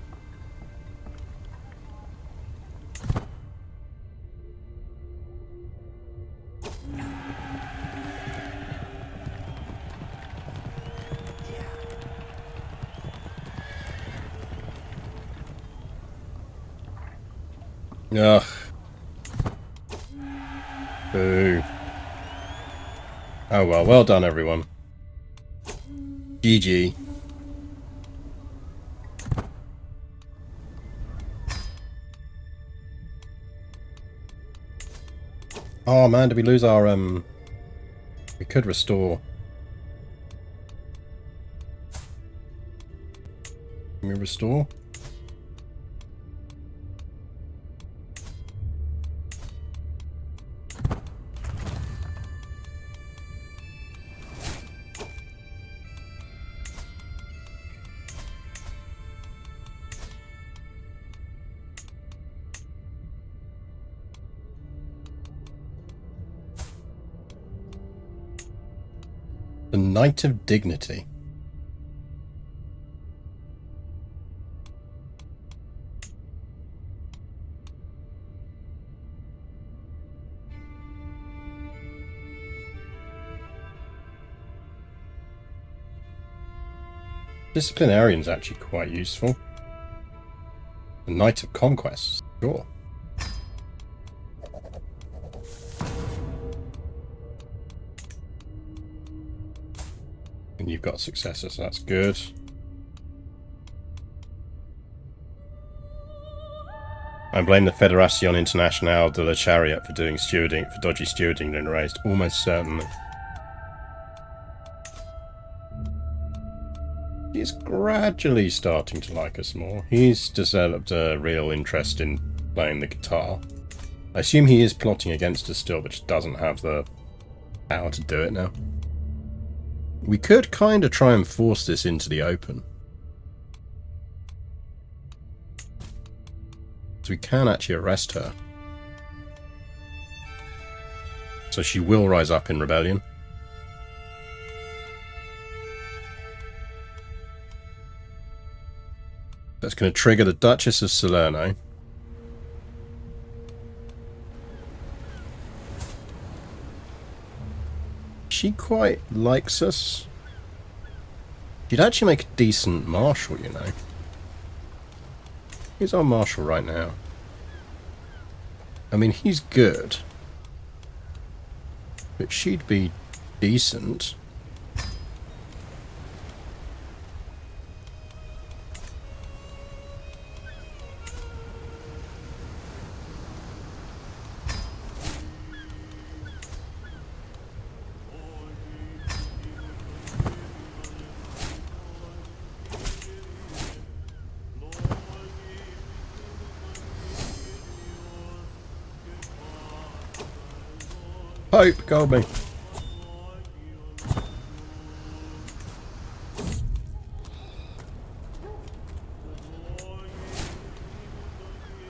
Ugh. Boo. Oh well, well done everyone. GG. Oh man, did we lose our we could restore. Can we restore? The Knight of Dignity. Disciplinarian's actually quite useful. The Knight of Conquest, sure. And you've got successors, so that's good. I blame the Federación Internacional de la Chariot for doing stewarding, for dodgy stewarding during the race, almost certainly. He's gradually starting to like us more. He's developed a real interest in playing the guitar. I assume he is plotting against us still, but just doesn't have the power to do it now. We could kind of try and force this into the open. So we can actually arrest her. So she will rise up in rebellion. That's going to trigger the Duchess of Salerno. She quite likes us. She'd actually make a decent marshal, you know. Who's our marshal right now? I mean, he's good. But she'd be decent. Pope, gold me.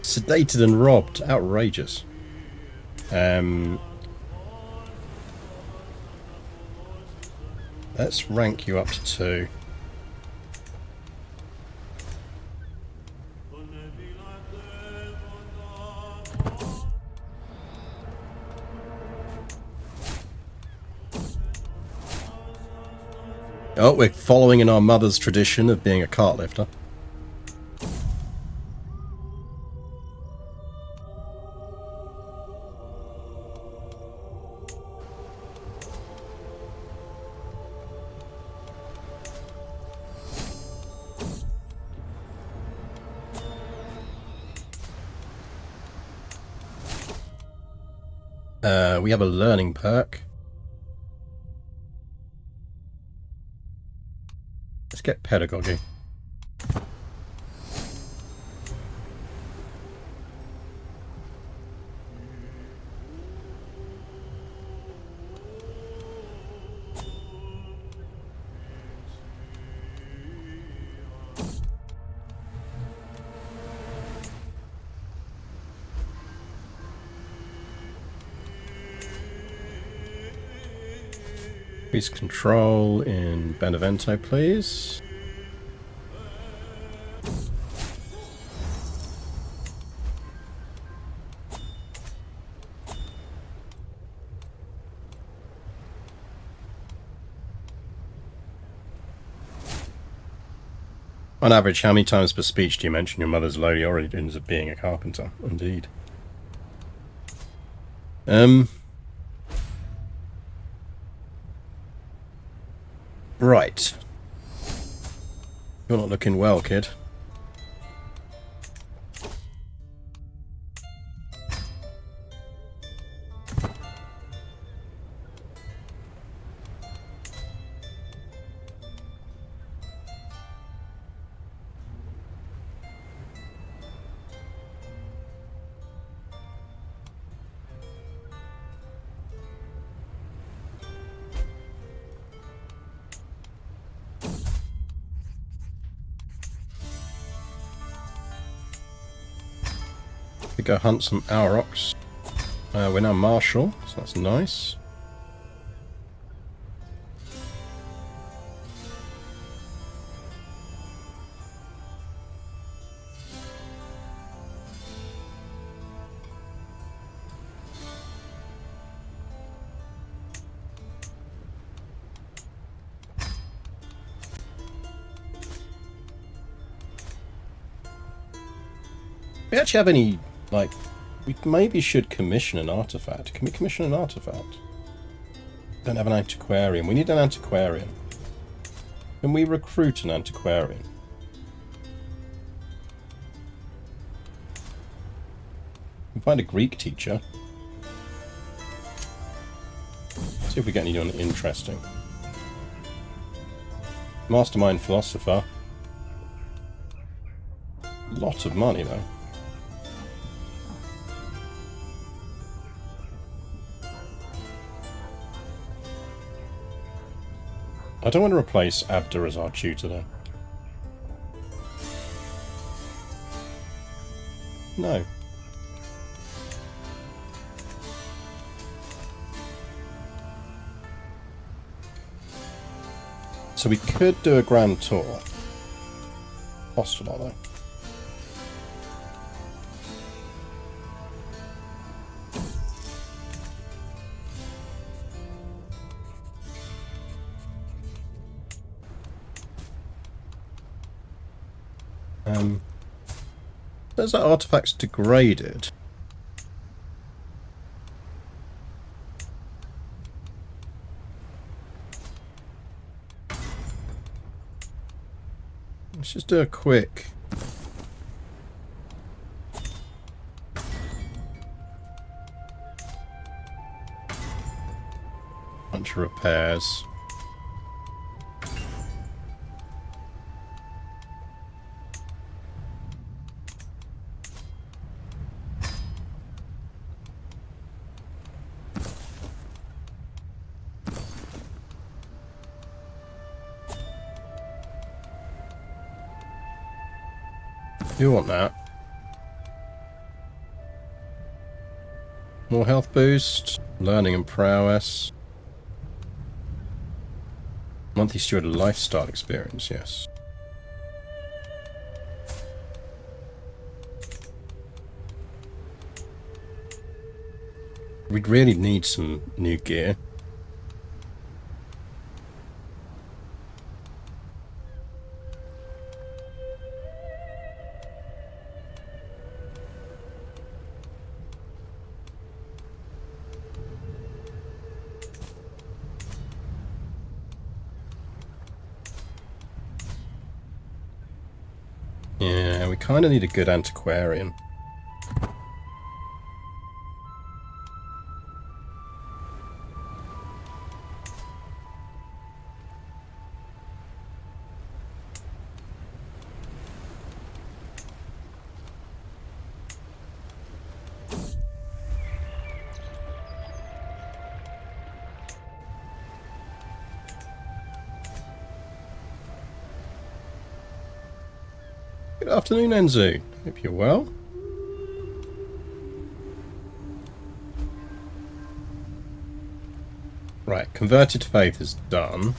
Sedated and robbed. Outrageous. Let's rank you up to 2. Oh, we're following in our mother's tradition of being a cart lifter. We have a learning perk. Let's get pedagogy. Increase control in Benevento, please. On average, how many times per speech do you mention your mother's lowly origins of being a carpenter? Indeed. Right. You're not looking well, kid. We go hunt some aurochs. We're now martial, so that's nice. We actually have any, like, we maybe should commission an artifact. Can we commission an artifact? Don't have an antiquarian. We need an antiquarian. Can we recruit an antiquarian? We can find a Greek teacher. See if we get anyone interesting. Mastermind philosopher. Lot of money though. I don't want to replace Abda as our tutor though. No. So we could do a grand tour. Hostile, though. There's that artifacts degraded. Let's just do a quick bunch of repairs. You want that? More health boost, learning and prowess. Monthly steward lifestyle experience, yes. We'd really need some new gear. Yeah, we kind of need a good antiquarian. Good afternoon, Enzu. Hope you're well. Right, converted faith is done.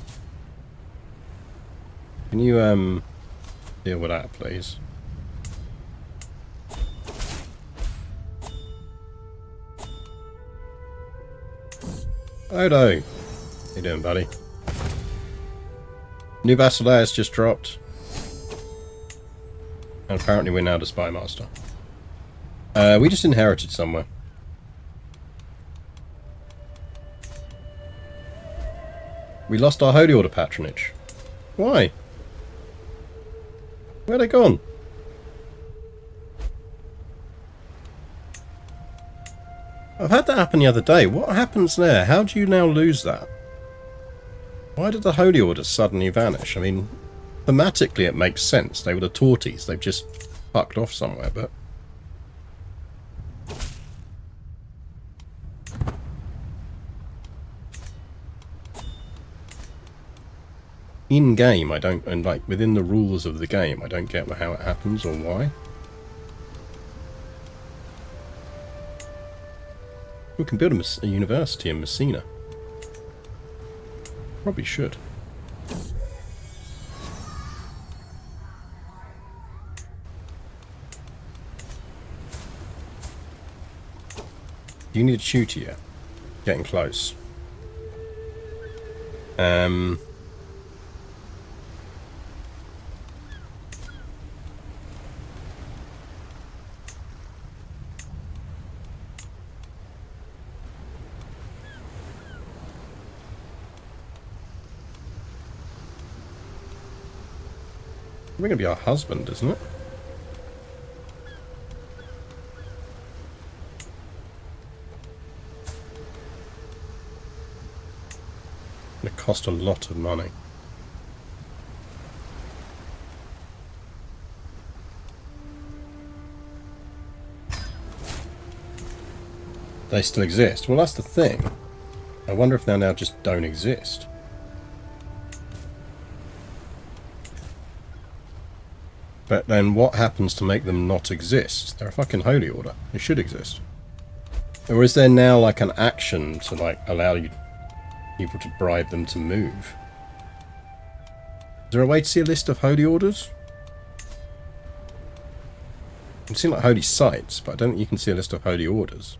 Can you deal with that, please? Odo, how you doing, buddy? New Basileus just dropped. And apparently we're now the Spy Master. We just inherited somewhere. We lost our Holy Order patronage. Why? Where are they gone? I've had that happen the other day. What happens there? How do you now lose that? Why did the Holy Order suddenly vanish? I mean, thematically it makes sense. They were the Torties. They've just fucked off somewhere, but... in-game, I don't... and, like, within the rules of the game, I don't get how it happens or why. We can build a university in Messina. Probably should. You need a tutor yet? Getting close. We're going to be our husband, isn't it? It cost a lot of money. They still exist. Well, that's the thing. I wonder if they now just don't exist. But then what happens to make them not exist? They're a fucking holy order. They should exist. Or is there now like an action to like allow you people to bribe them to move? Is there a way to see a list of holy orders? You can see like holy sites, but I don't think you can see a list of holy orders.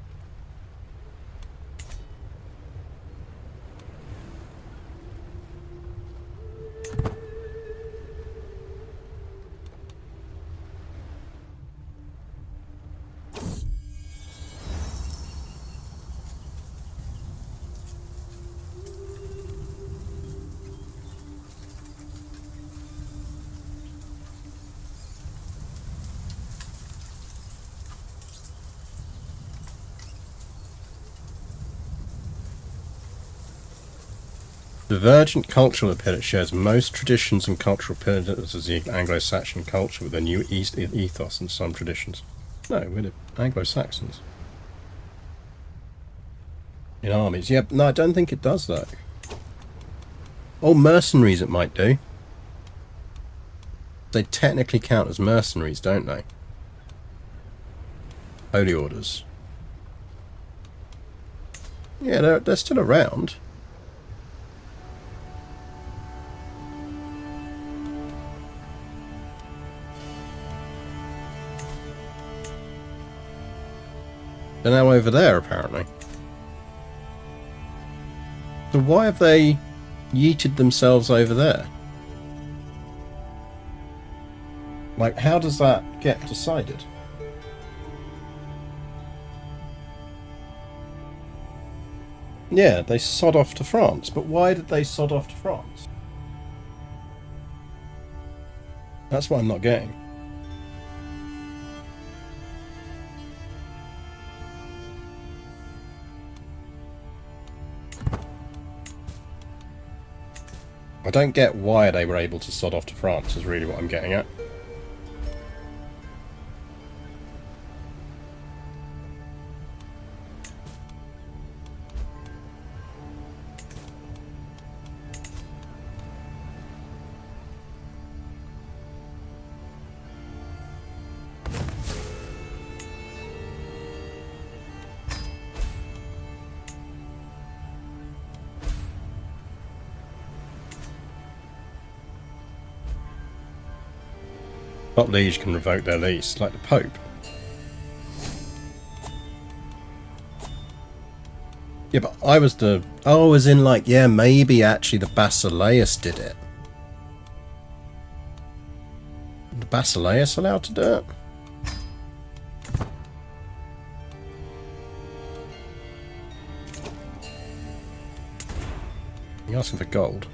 Divergent cultural appearance shares most traditions and cultural appearances as the Anglo-Saxon culture with a new ethos and some traditions. No, we're the Anglo-Saxons. In armies. Yeah, no, I don't think it does though. Oh, mercenaries it might do. They technically count as mercenaries, don't they? Holy orders. Yeah, they're still around. They're now over there, apparently. So why have they yeeted themselves over there? Like, how does that get decided? Yeah, they sod off to France, but why did they sod off to France? That's what I'm not getting. I don't get why they were able to sod off to France, is really what I'm getting at. Top liege can revoke their lease, like the Pope. Yeah, but I was the... Oh, I was in like, yeah, maybe actually the Basileus did it. The Basileus allowed to do it? You're asking for gold.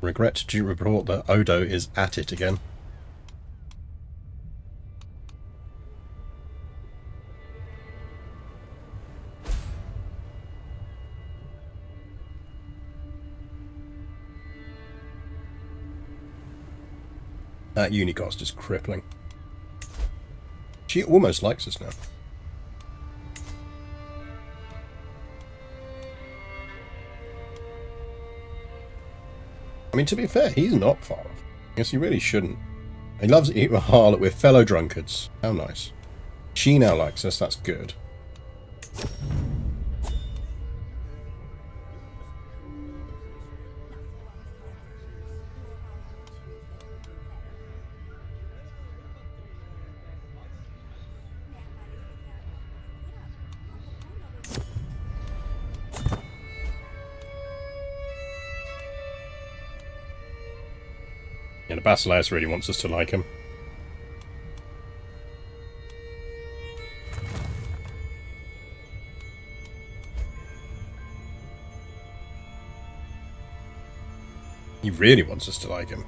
Regret to report that Odo is at it again. That uni cost is crippling. She almost likes us now. I mean, to be fair, he's not far off. I guess he really shouldn't. He loves to eat a harlot with fellow drunkards. How nice. She now likes us, that's good. Yeah, the Basileus really wants us to like him. He really wants us to like him.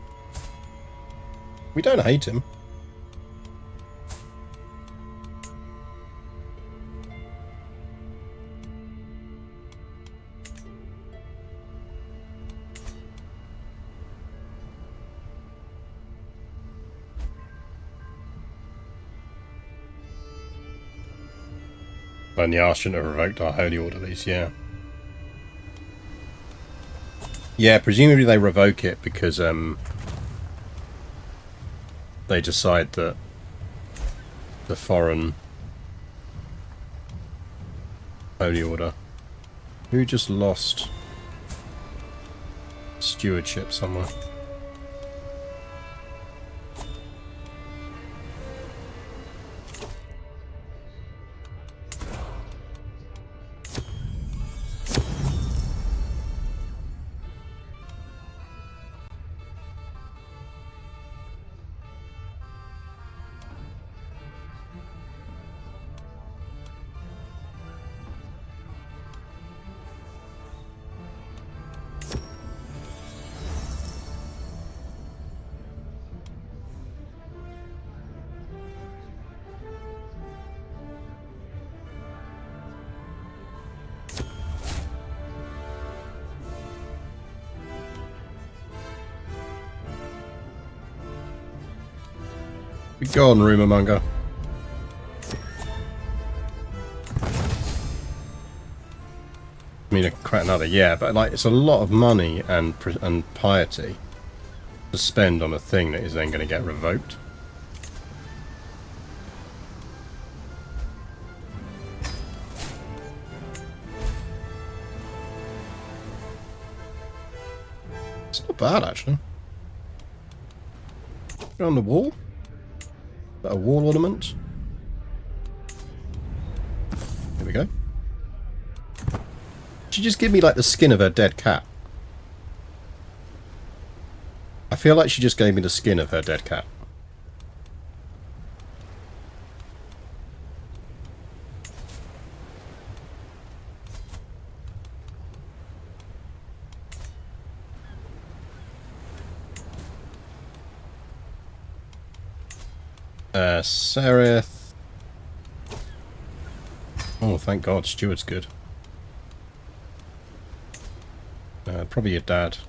We don't hate him. But Nyar shouldn't have revoked our holy order lease, yeah. Yeah, presumably they revoke it because they decide that the foreign holy order, who just lost stewardship somewhere. Go on, rumour monger. I mean, quite another, yeah, but like it's a lot of money and piety to spend on a thing that is then going to get revoked. It's not bad, actually. Go on the wall. A wall ornament. Here we go. She just give me like the skin of her dead cat. I feel like she just gave me the skin of her dead cat. Sereth. Oh, thank God, Stuart's good. Probably your dad.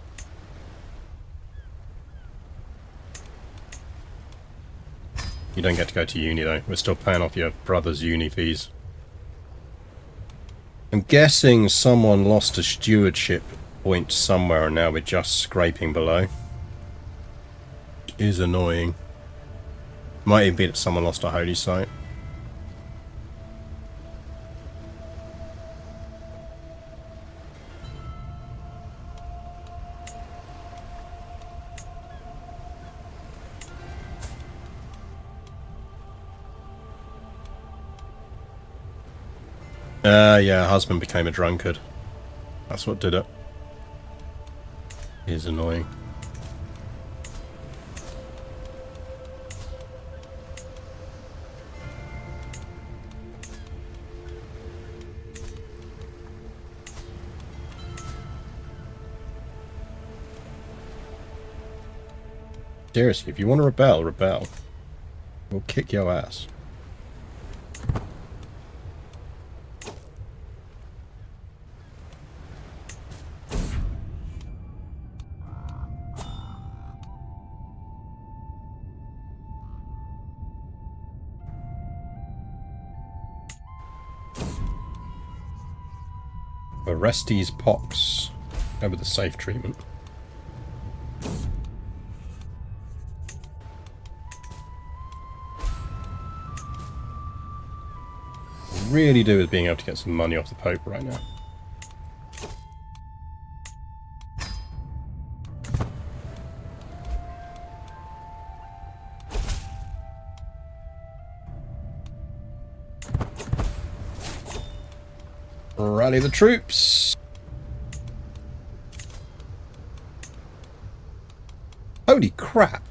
You don't get to go to uni though. We're still paying off your brother's uni fees. I'm guessing someone lost a stewardship point somewhere and now we're just scraping below. Which is annoying. Might even be that someone lost a holy site. Yeah, her husband became a drunkard. That's what did it. It is annoying. Seriously, if you want to rebel, rebel. We'll kick your ass. Orestes pox. Go with the safe treatment. Really do with being able to get some money off the Pope right now. Rally the troops! Holy crap!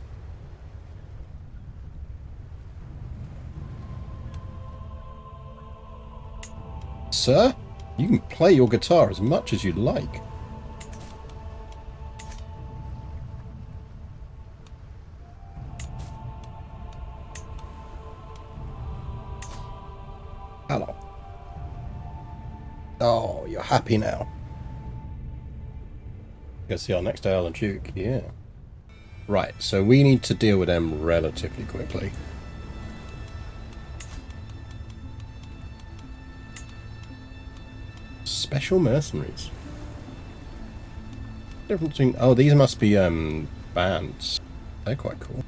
Sir, you can play your guitar as much as you'd like. Hello. Oh, you're happy now. Go see our next Earl and Duke, yeah. Right, so we need to deal with them relatively quickly. Special mercenaries. Difference between, oh, these must be bands. They're quite cool.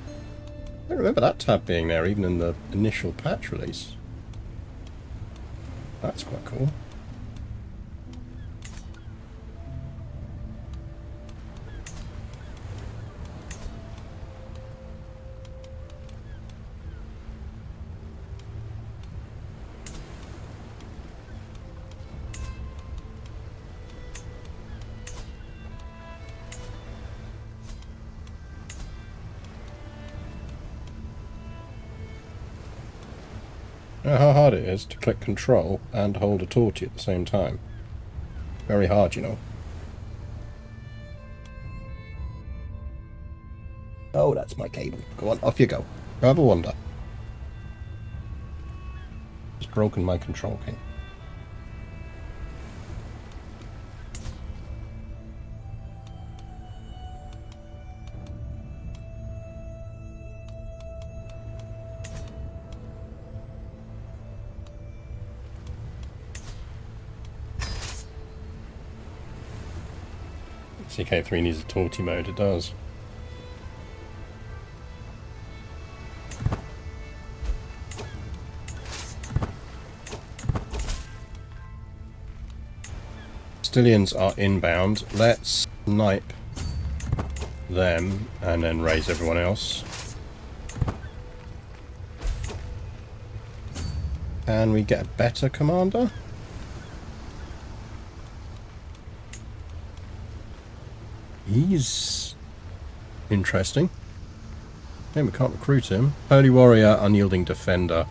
I don't remember that tab being there even in the initial patch release. That's quite cool. How hard it is to click control and hold a torch at the same time. Very hard, you know. Oh, that's my cable. Go on, off you go. Have a wander. Just broken my control key. CK3 needs a torty mode, it does. Sicilians are inbound. Let's snipe them and then raise everyone else. Can we get a better commander? He's interesting. Yeah, we can't recruit him. Holy warrior, unyielding defender.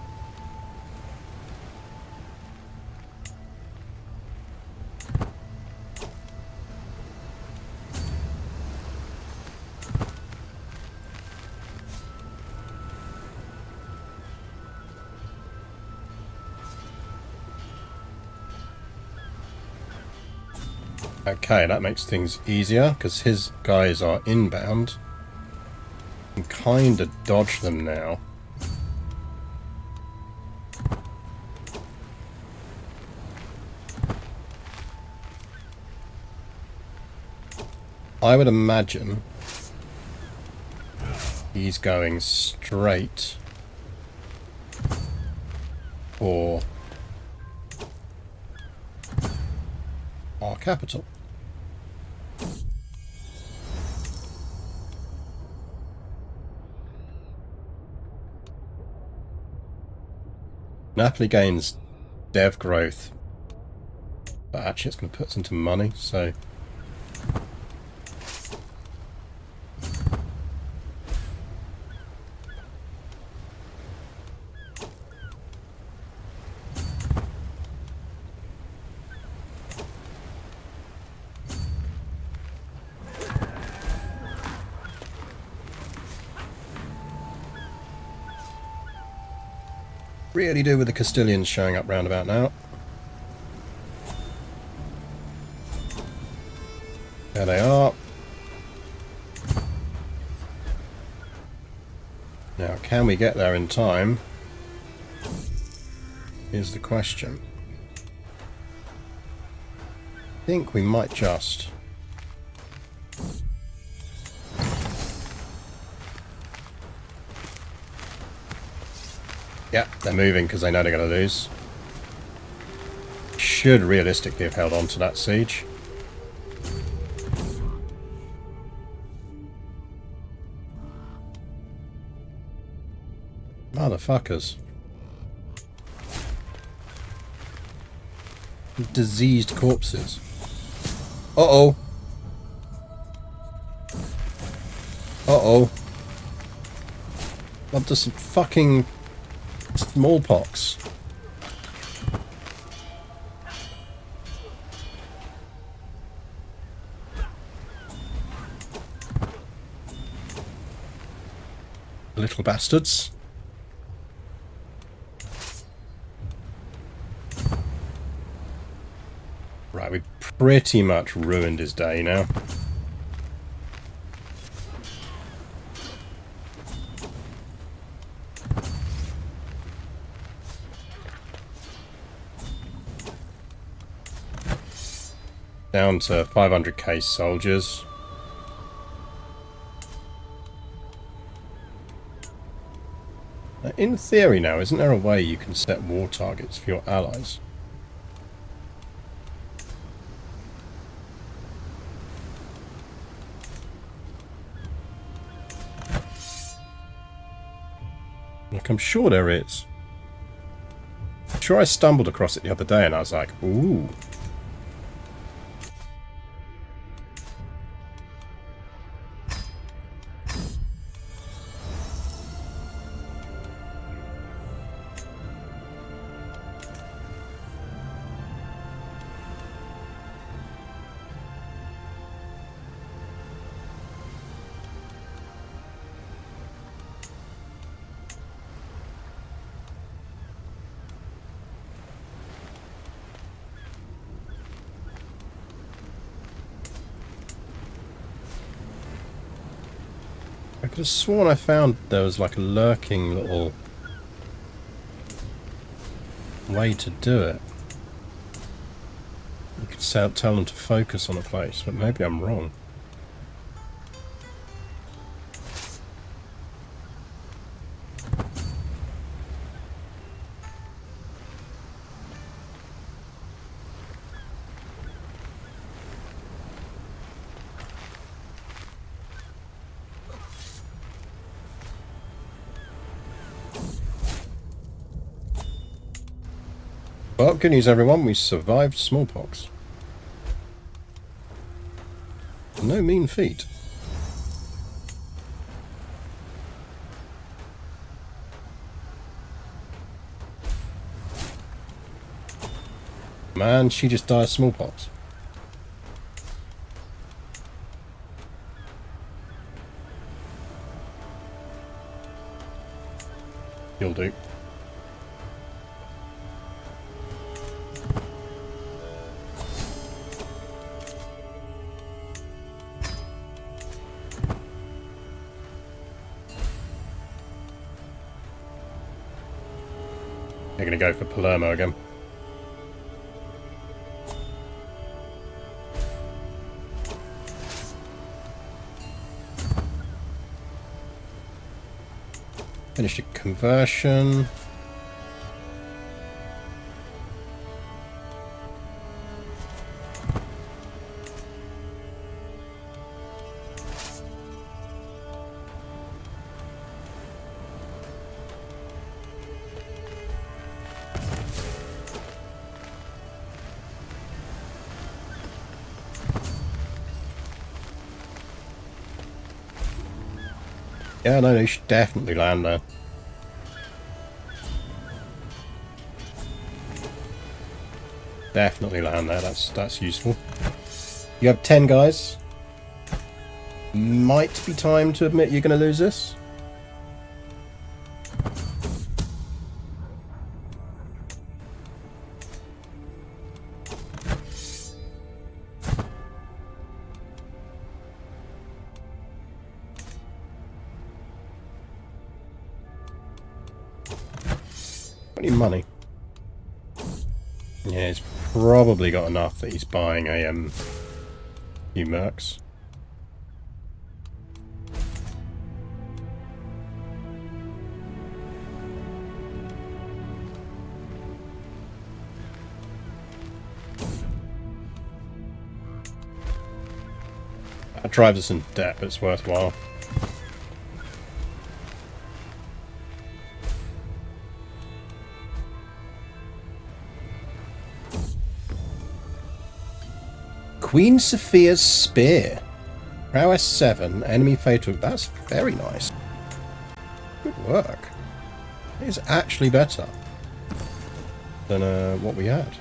Okay, that makes things easier because his guys are inbound. can kind of dodge them now. I would imagine he's going straight for our capital. Napoli gains dev growth, but actually it's going to put us into money, so... really do with the Castilians showing up round about now. There they are. Now, can we get there in time? Is the question. I think we might just. Yep, they're moving because they know they're going to lose. Should realistically have held on to that siege. Motherfuckers. Diseased corpses. Uh-oh. Uh-oh. Up to some fucking smallpox. Little bastards. Right, we pretty much ruined his day now. Down to 500k soldiers. Now, in theory now, isn't there a way you can set war targets for your allies? Like, I'm sure there is. I'm sure I stumbled across it the other day and I was like, ooh. I could have sworn I found there was like a lurking little way to do it. You could tell them to focus on a place, but maybe I'm wrong. Well, good news everyone, we survived smallpox. No mean feat. Man, she just died of smallpox. You'll do. They're going to go for Palermo again. Finished a conversion. Yeah, no, you should definitely land there. Definitely land there, that's useful. You have 10 guys. Might be time to admit you're going to lose this. Any money? Yeah, he's probably got enough that he's buying a few mercs. That drives us in debt, but it's worthwhile. Queen Sophia's Spear. Prowess 7, enemy fatal. That's very nice. Good work. It is actually better than what we had.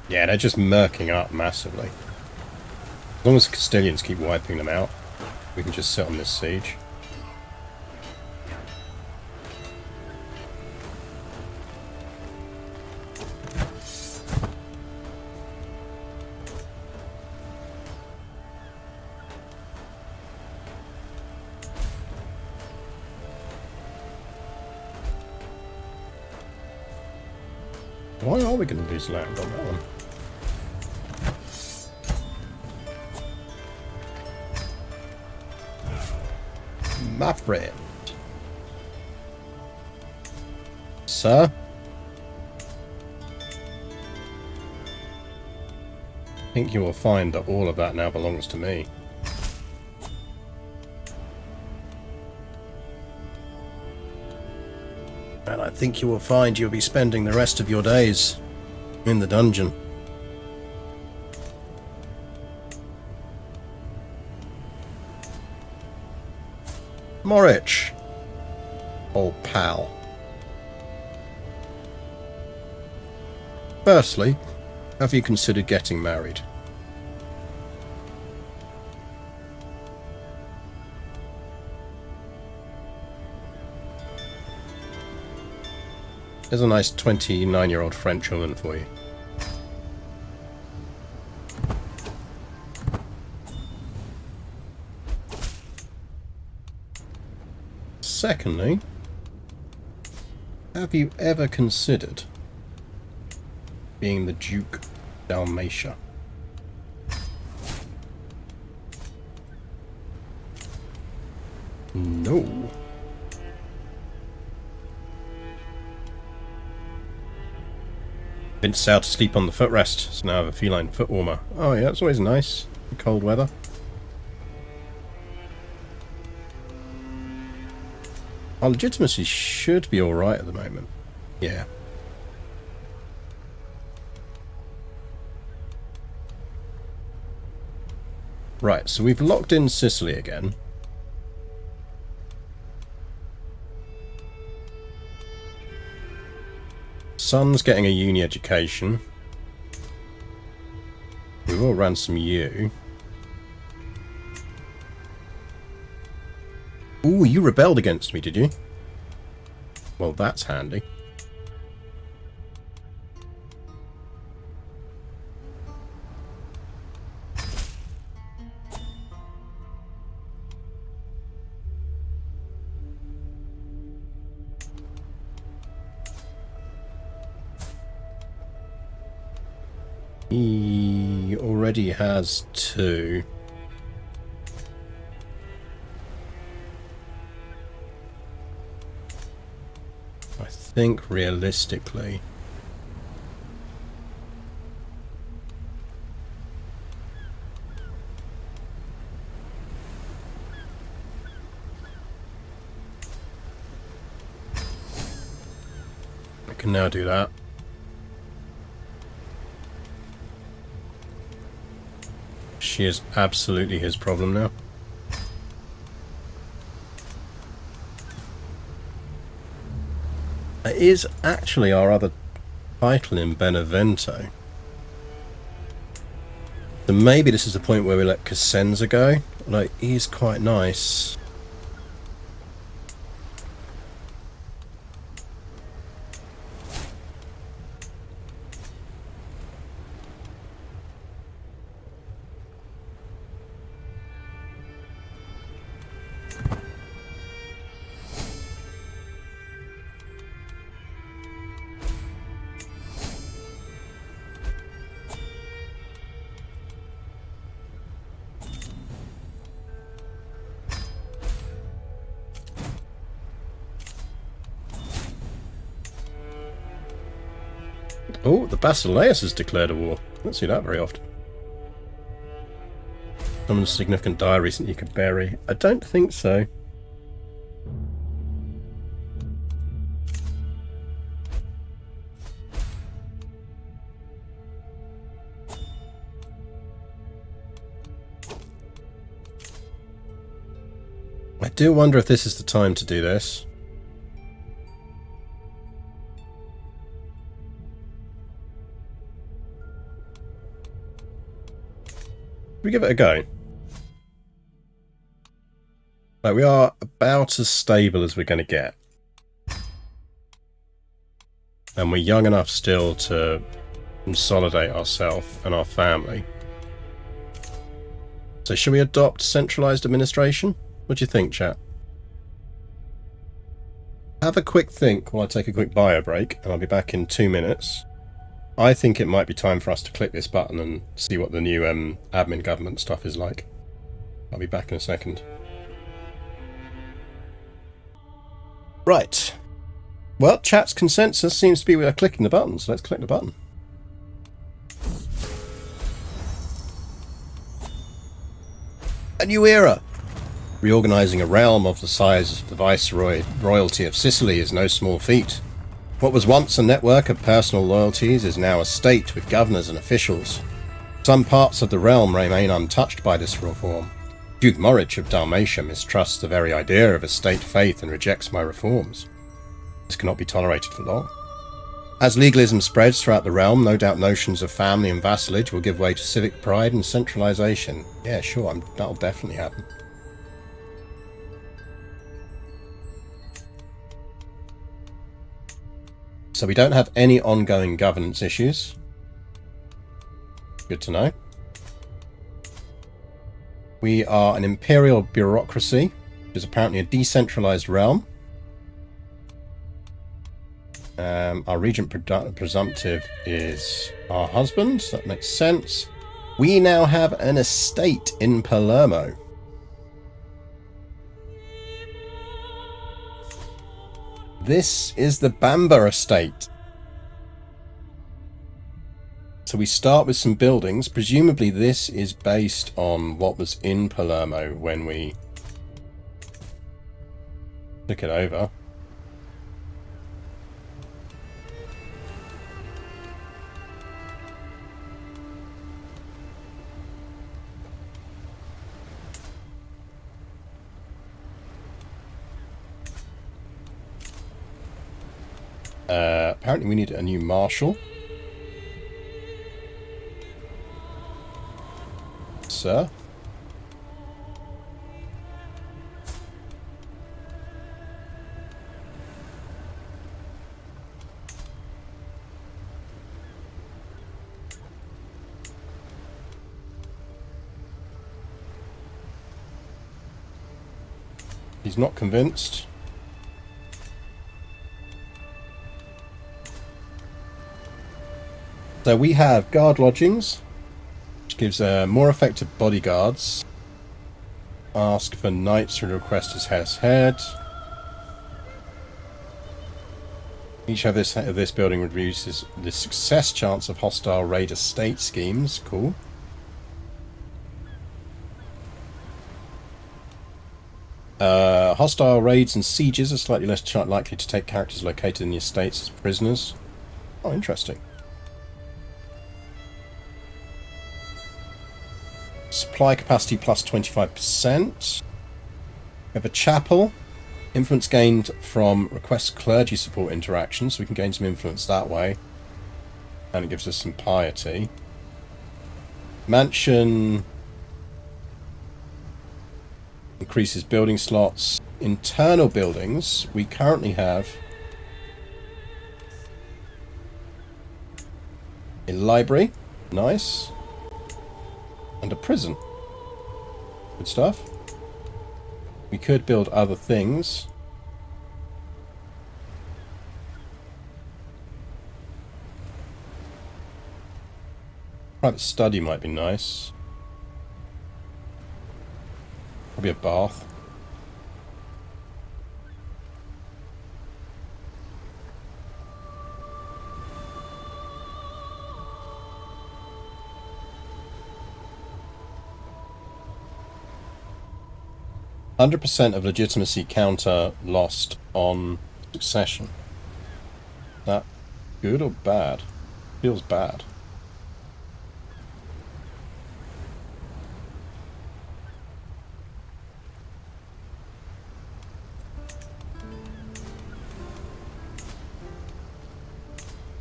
Yeah, they're just murking up massively. As long as the Castilians keep wiping them out, we can just sit on this siege. Why are we going to lose land on that one? My friend. Sir? I think you will find that all of that now belongs to me. And I think you will find you'll be spending the rest of your days in the dungeon. Morich, old pal. Firstly, have you considered getting married? There's a nice 29-year-old French woman for you. Secondly, have you ever considered being the Duke of Dalmatia? No. Been out to sleep on the footrest, so now I have a feline foot warmer. Oh yeah, it's always nice in cold weather. Our legitimacy should be alright at the moment. Yeah. Right, so we've locked in Sicily again. Son's getting a uni education. We will ransom you. Ooh, you rebelled against me, did you? Well, that's handy. He already has 2. I think realistically... I can now do that. She is absolutely his problem now. It is actually our other title in Benevento. So maybe this is the point where we let Cosenza go. Like, he's quite nice. Oh, the Basileus has declared a war. I don't see that very often. Someone's significant die recently you could bury. I don't think so. I do wonder if this is the time to do this. We give it a go. Like, we are about as stable as we're going to get. And we're young enough still to consolidate ourselves and our family. So should we adopt centralized administration? What do you think, chat? Have a quick think while I take a quick bio break, and I'll be back in 2 minutes. I think it might be time for us to click this button and see what the new admin government stuff is like. I'll be back in a second. Right. Well, chat's consensus seems to be we're clicking the button, so let's click the button. A new era! Reorganizing a realm of the size of the Viceroy royalty of Sicily is no small feat. What was once a network of personal loyalties is now a state with governors and officials. Some parts of the realm remain untouched by this reform. Duke Moritz of Dalmatia mistrusts the very idea of a state faith and rejects my reforms. This cannot be tolerated for long. As legalism spreads throughout the realm, no doubt notions of family and vassalage will give way to civic pride and centralization. Yeah, sure, that'll definitely happen. So we don't have any ongoing governance issues. Good to know. We are an imperial bureaucracy, which is apparently a decentralized realm. Our regent presumptive is our husband, so that makes sense. We now have an estate in Palermo. This is the Bamba estate. So we start with some buildings. Presumably this is based on what was in Palermo when we took it over. Apparently we need a new marshal. Sir. He's not convinced. So we have guard lodgings, which gives more effective bodyguards. Ask for knights who request his head. Each of this building reduces the success chance of hostile raid estate schemes. Cool. Hostile raids and sieges are slightly less likely to take characters located in the estates as prisoners. Oh, interesting. Supply capacity plus 25%. We have a chapel. Influence gained from request clergy support interactions, so we can gain some influence that way. And it gives us some piety. Mansion increases building slots. Internal buildings, we currently have a library, nice, and a prison. Good stuff. We could build other things. Private study might be nice. Probably a bath. %, of legitimacy counter lost on succession. That good or bad? Feels bad.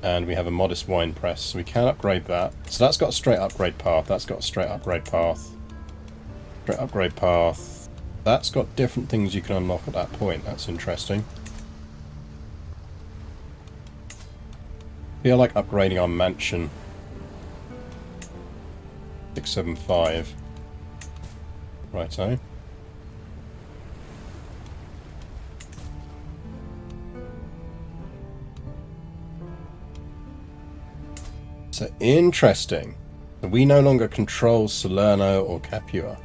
And we have a modest wine press, so we can upgrade that. So that's got a straight upgrade path. That's got a straight upgrade path. Straight upgrade path. That's got different things you can unlock at that point. That's interesting. Feel like upgrading our mansion. 675. Righto. So interesting. So we no longer control Salerno or Capua.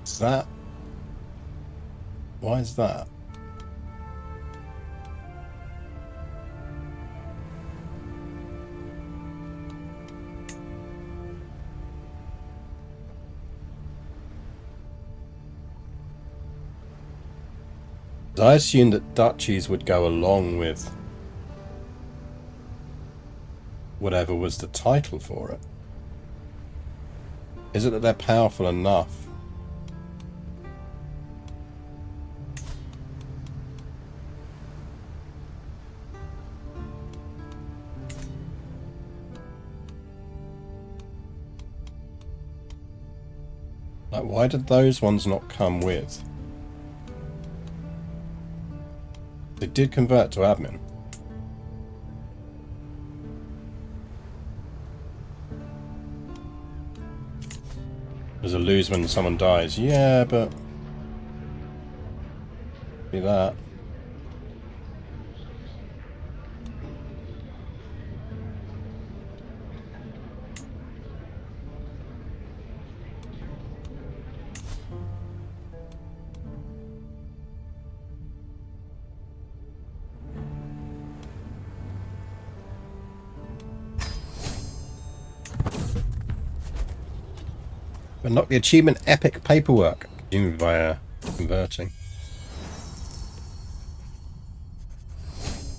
Is that? Why is that? I assumed that duchies would go along with whatever was the title for it. Is it that they're powerful enough? Like, why did those ones not come with? They did convert to admin. There's a lose when someone dies. Yeah, but... be that. Unlock the achievement epic paperwork, presumably via converting.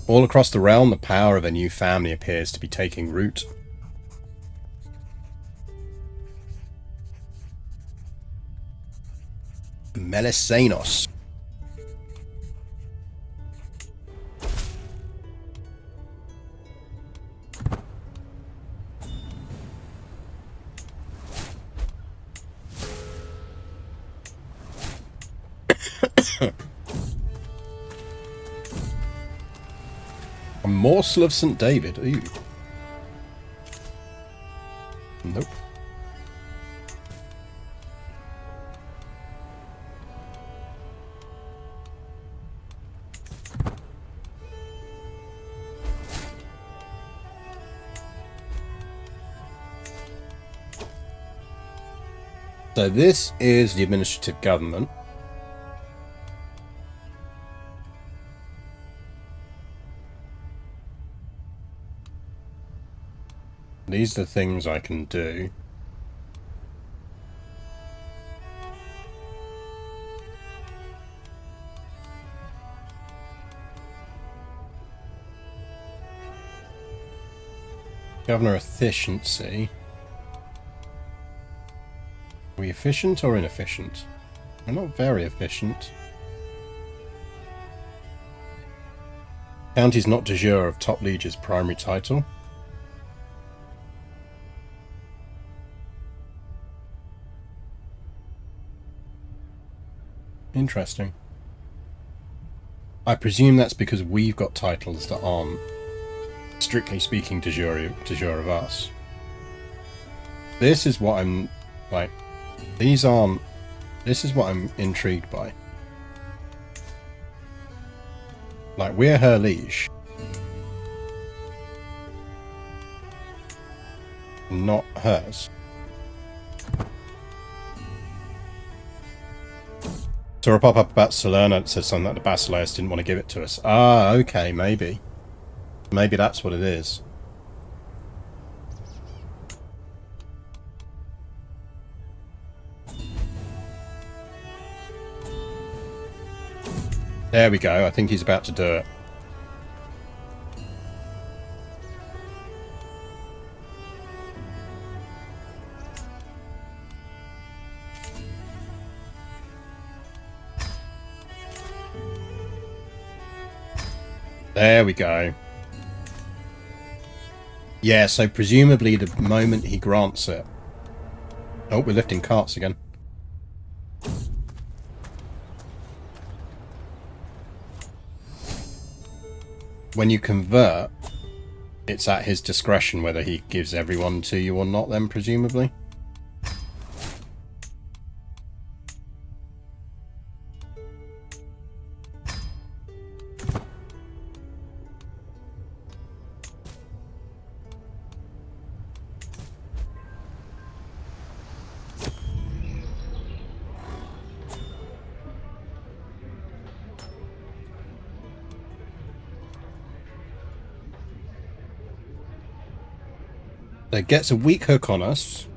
All across the realm, the power of a new family appears to be taking root. Melisanos. A morsel of St. David. Ooh. Nope. So this is the administrative government. These are the things I can do. Governor efficiency. Are we efficient or inefficient? We're not very efficient. County's not de jure of top liege's primary title. Interesting. I presume that's because we've got titles that aren't, strictly speaking, de jure of us. This is what I'm, like, these aren't, this is what I'm intrigued by. Like, we're her liege. Not hers. Saw a pop-up about Salerno that said something that the Basileus didn't want to give it to us. Ah, okay, maybe. Maybe that's what it is. There we go. I think he's about to do it. There we go. Yeah, so presumably the moment he grants it... Oh, we're lifting carts again. When you convert, it's at his discretion whether he gives everyone to you or not then, presumably. It gets a weak hook on us,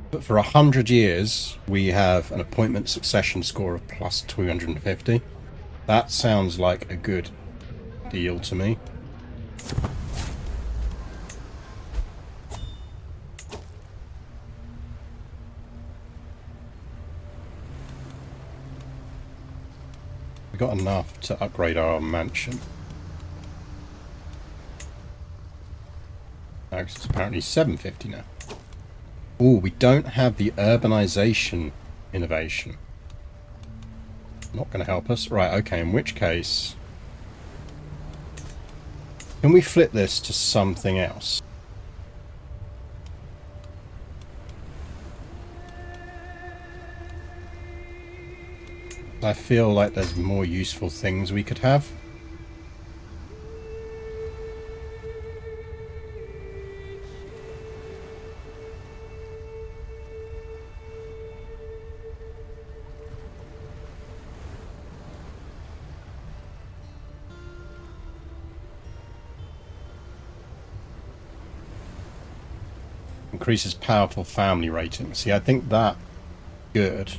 but for 100 years we have an appointment succession score of plus 250. That sounds like a good deal to me. We got enough to upgrade our mansion. It's apparently 750 now. Oh, we don't have the urbanization innovation. Not going to help us. Right, okay, in which case... Can we flip this to something else? I feel like there's more useful things we could have. Increases powerful family rating. See, I think that good.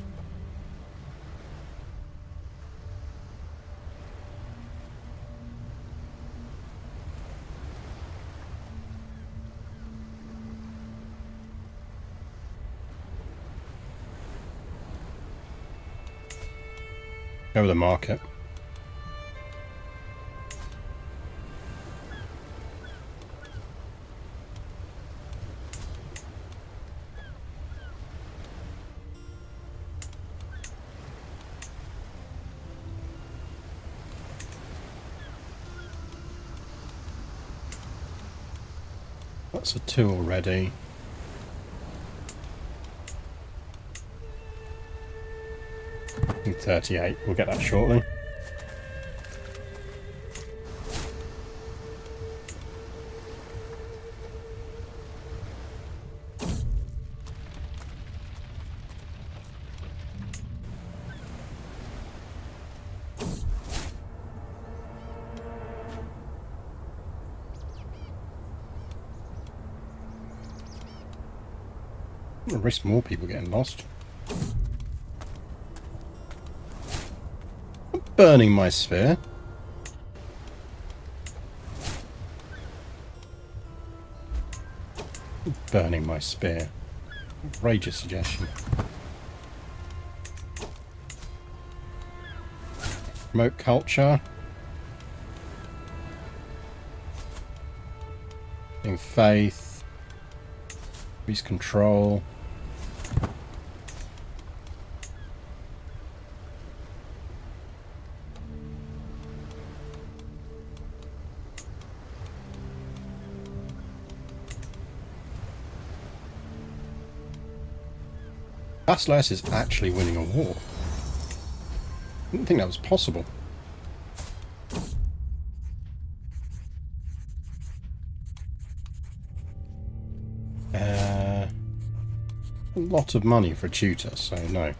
Go with the market. That's a 2 already. I think 38. We'll get that shortly. I'm gonna risk more people getting lost. I'm burning my sphere. Burning my spear. Outrageous suggestion. Promote culture. In faith. Increase control. Basileus is actually winning a war. I didn't think that was possible. A lot of money for a tutor, so no.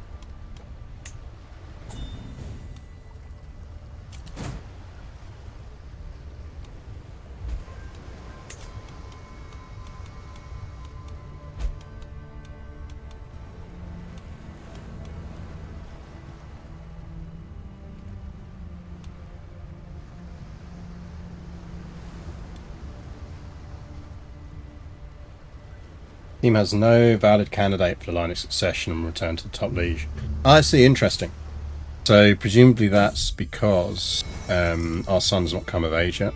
Team has no valid candidate for the line of succession and return to the top liege. I see, interesting. So presumably that's because our son's not come of age yet.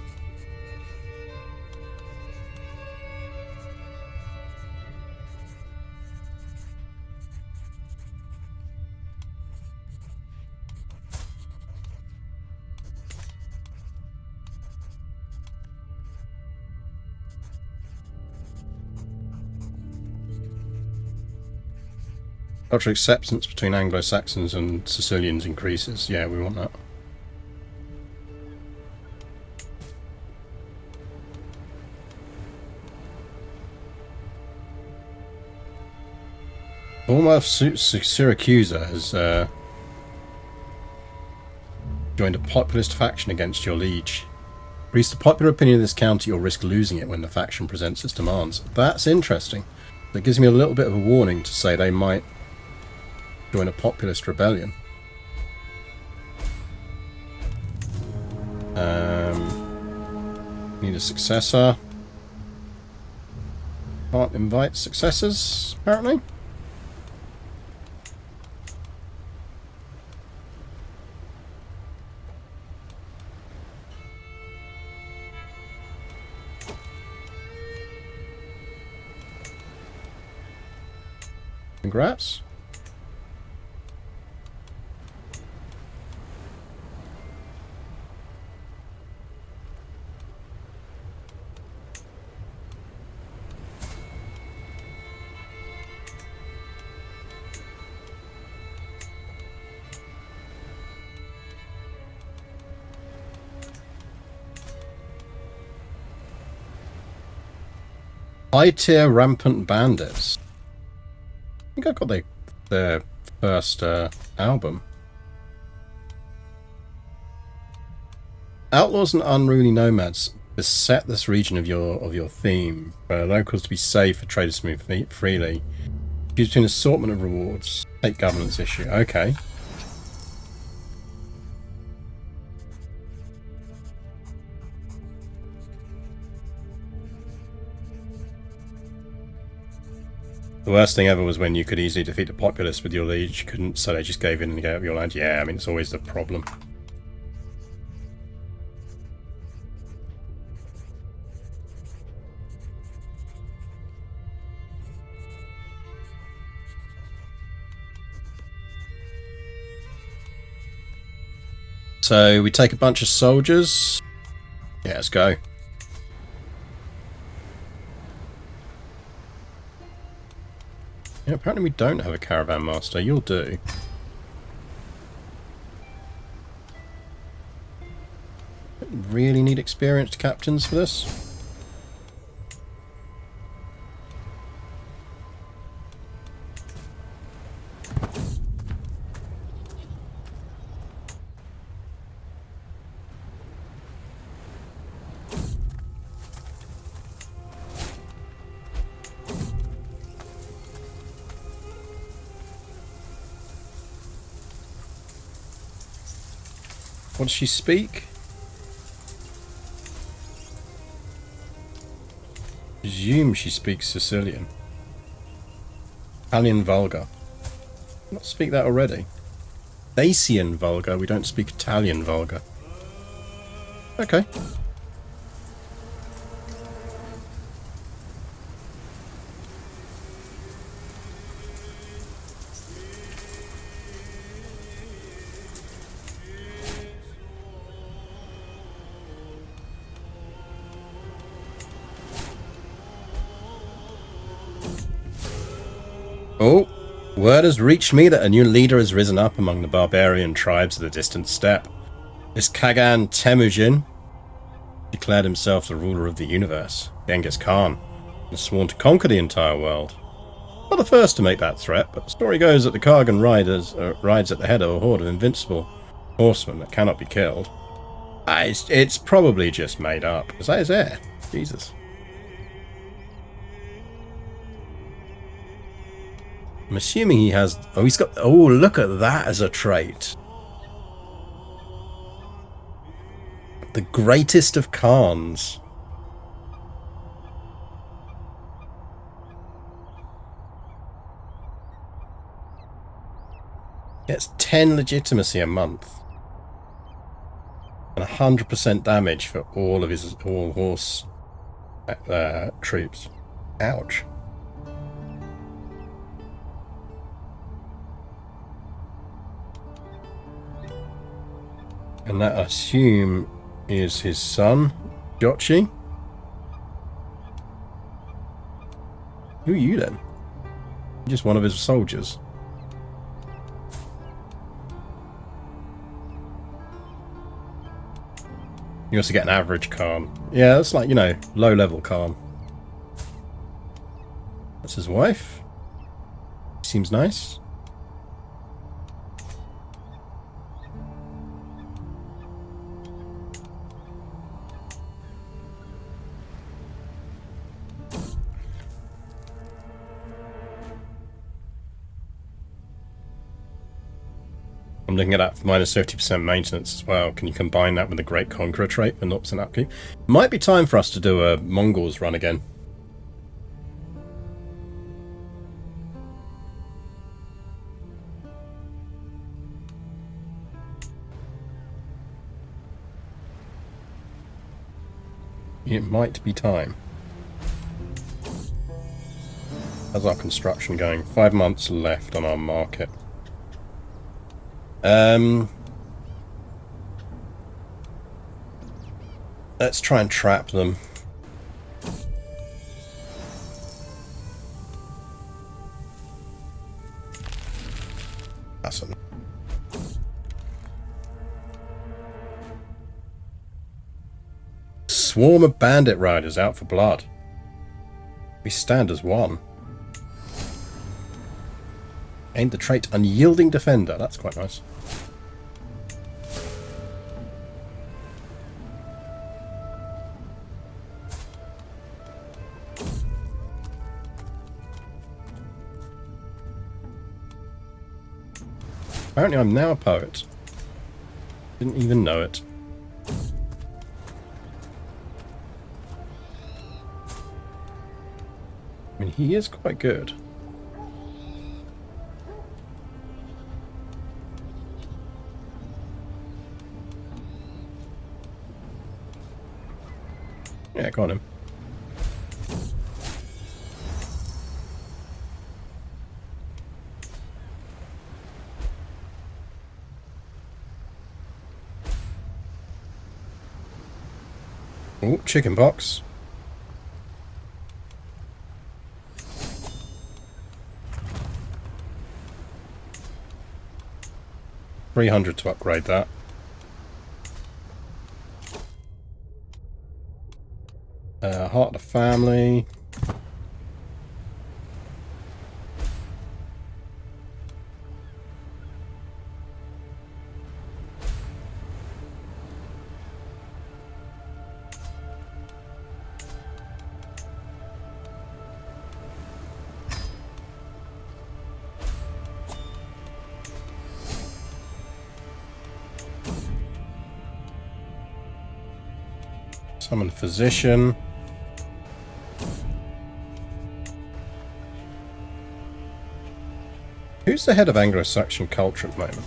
Cultural acceptance between Anglo-Saxons and Sicilians increases. Yeah, we want that. Former Syracusa has joined a populist faction against your liege. Increase the popular opinion of this county or risk losing it when the faction presents its demands. That's interesting. That gives me a little bit of a warning to say they might join a populist rebellion. Need a successor. Can't invite successors, apparently. Congrats. High-tier rampant bandits. I think I got their first album. Outlaws and unruly nomads beset this region of your theme. For locals to be safe, for traders to move freely. Choose between an assortment of rewards. Take governance issue. Okay. The worst thing ever was when you could easily defeat the populace with your liege. You couldn't, so they just gave in and gave up your land. Yeah, I mean, it's always the problem. So we take a bunch of soldiers. Yeah, let's go. Yeah, apparently we don't have a caravan master. You'll do. Really need experienced captains for this. What does she speak? Presume she speaks Sicilian. Italian Vulgar. Not speak that already. Dacian Vulgar. We don't speak Italian Vulgar. Okay. Oh, word has reached me that a new leader has risen up among the barbarian tribes of the distant steppe. This Kagan Temujin declared himself the ruler of the universe, Genghis Khan, and sworn to conquer the entire world. Not the first to make that threat, but the story goes that the Kagan rides at the head of a horde of invincible horsemen that cannot be killed. It's probably just made up. Is that his heir? Jesus. I'm assuming he has... Oh, he's got... Oh, look at that as a trait. The greatest of Khans. Gets 10 legitimacy a month. And 100% damage for all of his all-horse troops. Ouch. And that, I assume, is his son, Jochi. Who are you then? Just one of his soldiers. You also get an average Khan. Yeah, that's like, you know, low-level Khan. That's his wife. Seems nice. I'm looking at that for minus 50% maintenance as well. Can you combine that with the Great Conqueror trait for 0% upkeep? Might be time for us to do a Mongols run again. It might be time. How's our construction going? 5 months left on our market. Let's try and trap them. Awesome. Swarm of bandit riders out for blood. We stand as one. Gained the trait Unyielding Defender. That's quite nice. Apparently I'm now a poet. Didn't even know it. I mean, he is quite good. Yeah, go on him. Oh, chicken pox. $300 to upgrade that. Heart of the family. Summon Physician. Who's the head of Anglo-Saxon culture at the moment?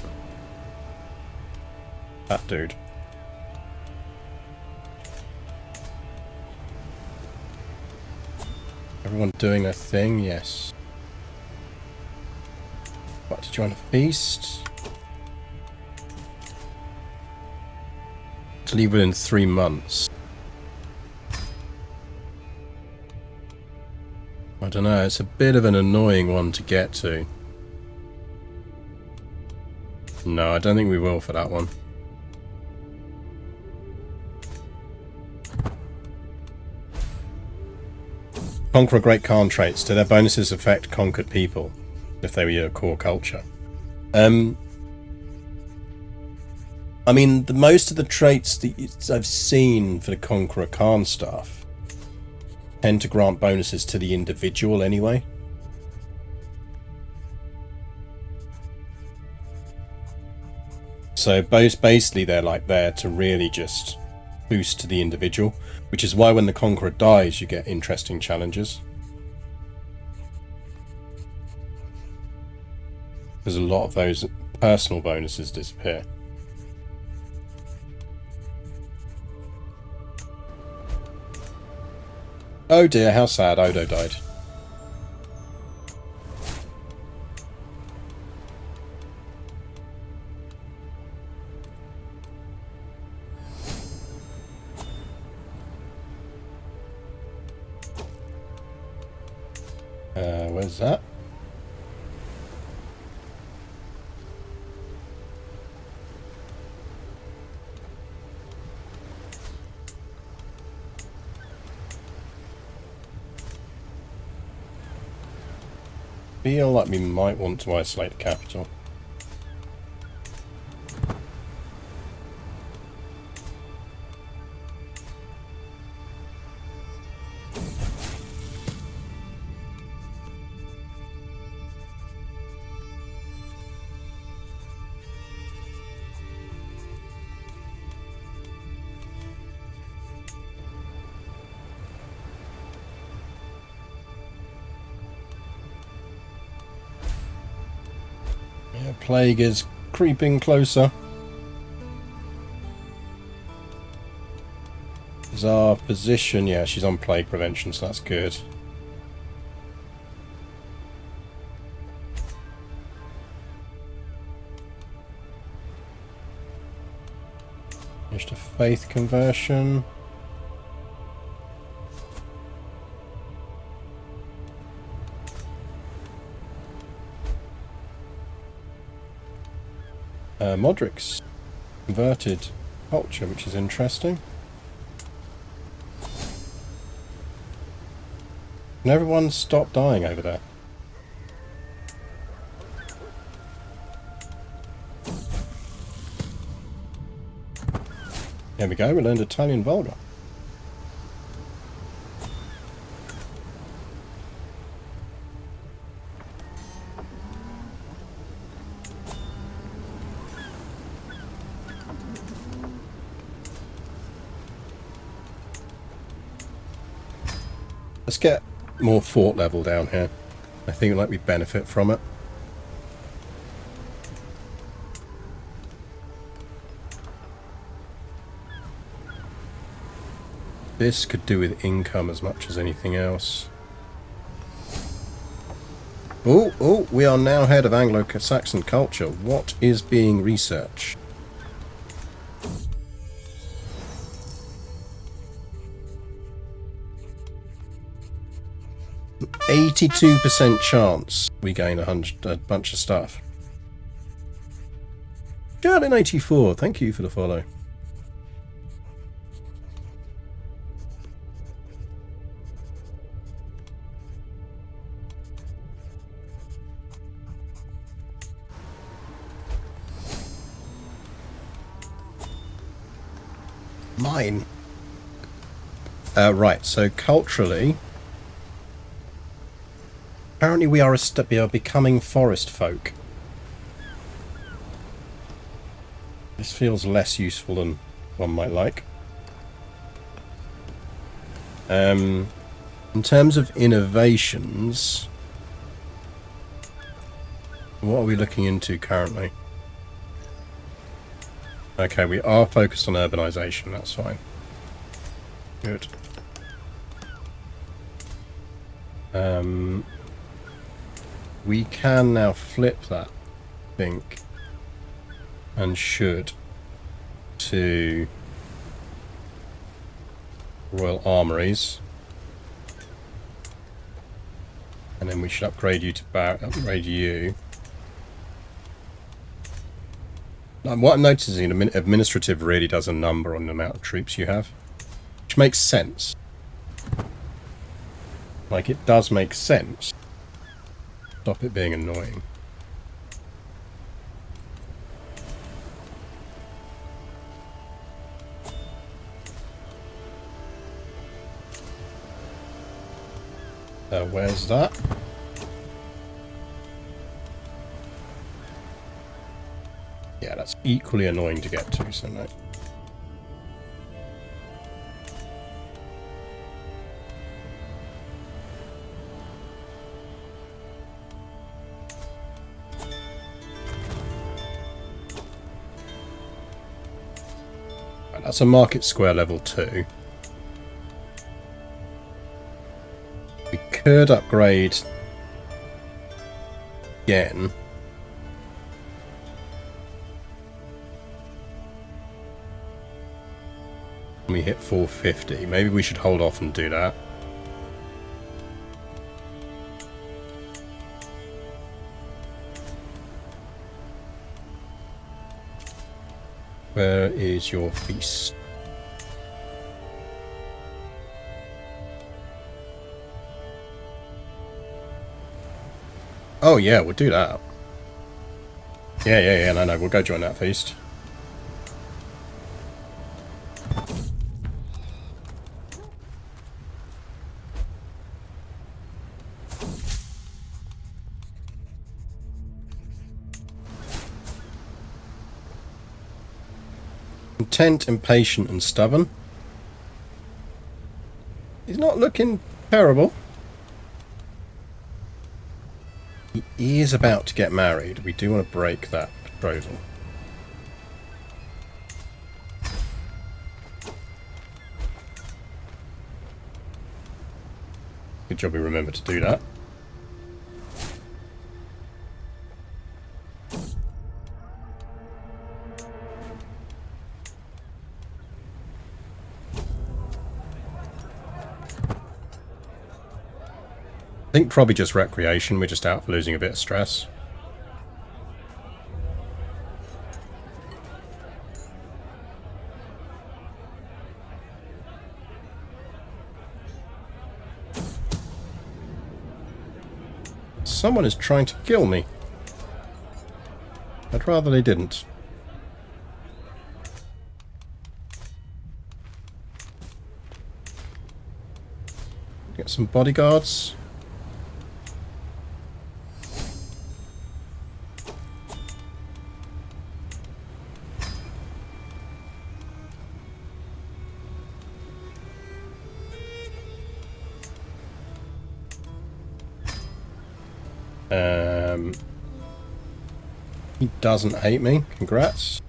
That dude. Everyone doing their thing? Yes. What, to join a feast? To leave within 3 months. I don't know, it's a bit of an annoying one to get to. No, I don't think we will for that one. Conquer a Great Khan traits. Do their bonuses affect conquered people if they were your core culture? I mean, most of the traits that I've seen for the Conqueror Khan stuff tend to grant bonuses to the individual anyway. So basically they're like there to really just boost to the individual, which is why when the Conqueror dies you get interesting challenges. Because a lot of those personal bonuses disappear. Oh dear, how sad, Odo died. Where's that? Feel like we might want to isolate the capital. Plague is creeping closer. Is our position? Yeah, she's on plague prevention, so that's good. Just a faith conversion. Modric's converted culture, which is interesting. Can everyone stop dying over there? There we go, we learned Italian Vulgar. Let's get more fort level down here. I think like we benefit from it. This could do with income as much as anything else. Oh, we are now head of Anglo-Saxon culture. What is being researched? 82% chance we gain a bunch of stuff. Jardin84, thank you for the follow. Mine. Right, so culturally, apparently we are becoming forest folk. This feels less useful than one might like. In terms of innovations, what are we looking into currently? Okay, we are focused on urbanization, that's fine. Good. We can now flip that, I think, and should, to Royal Armories. And then we should upgrade you to upgrade you. What I'm noticing, administrative really does a number on the amount of troops you have, which makes sense. Like, it does make sense. Stop it being annoying. Where's that? Yeah, that's equally annoying to get to, so no. Right, that's a market square level 2. We could upgrade again. We hit 450. Maybe we should hold off and do that. Where is your feast? Oh yeah, we'll do that. Yeah, no, we'll go join that feast. Content, impatient, and stubborn. He's not looking terrible. He is about to get married. We do want to break that betrothal. Good job we remembered to do that. I think probably just recreation. We're just out for losing a bit of stress. Someone is trying to kill me. I'd rather they didn't. Get some bodyguards. He doesn't hate me. Congrats.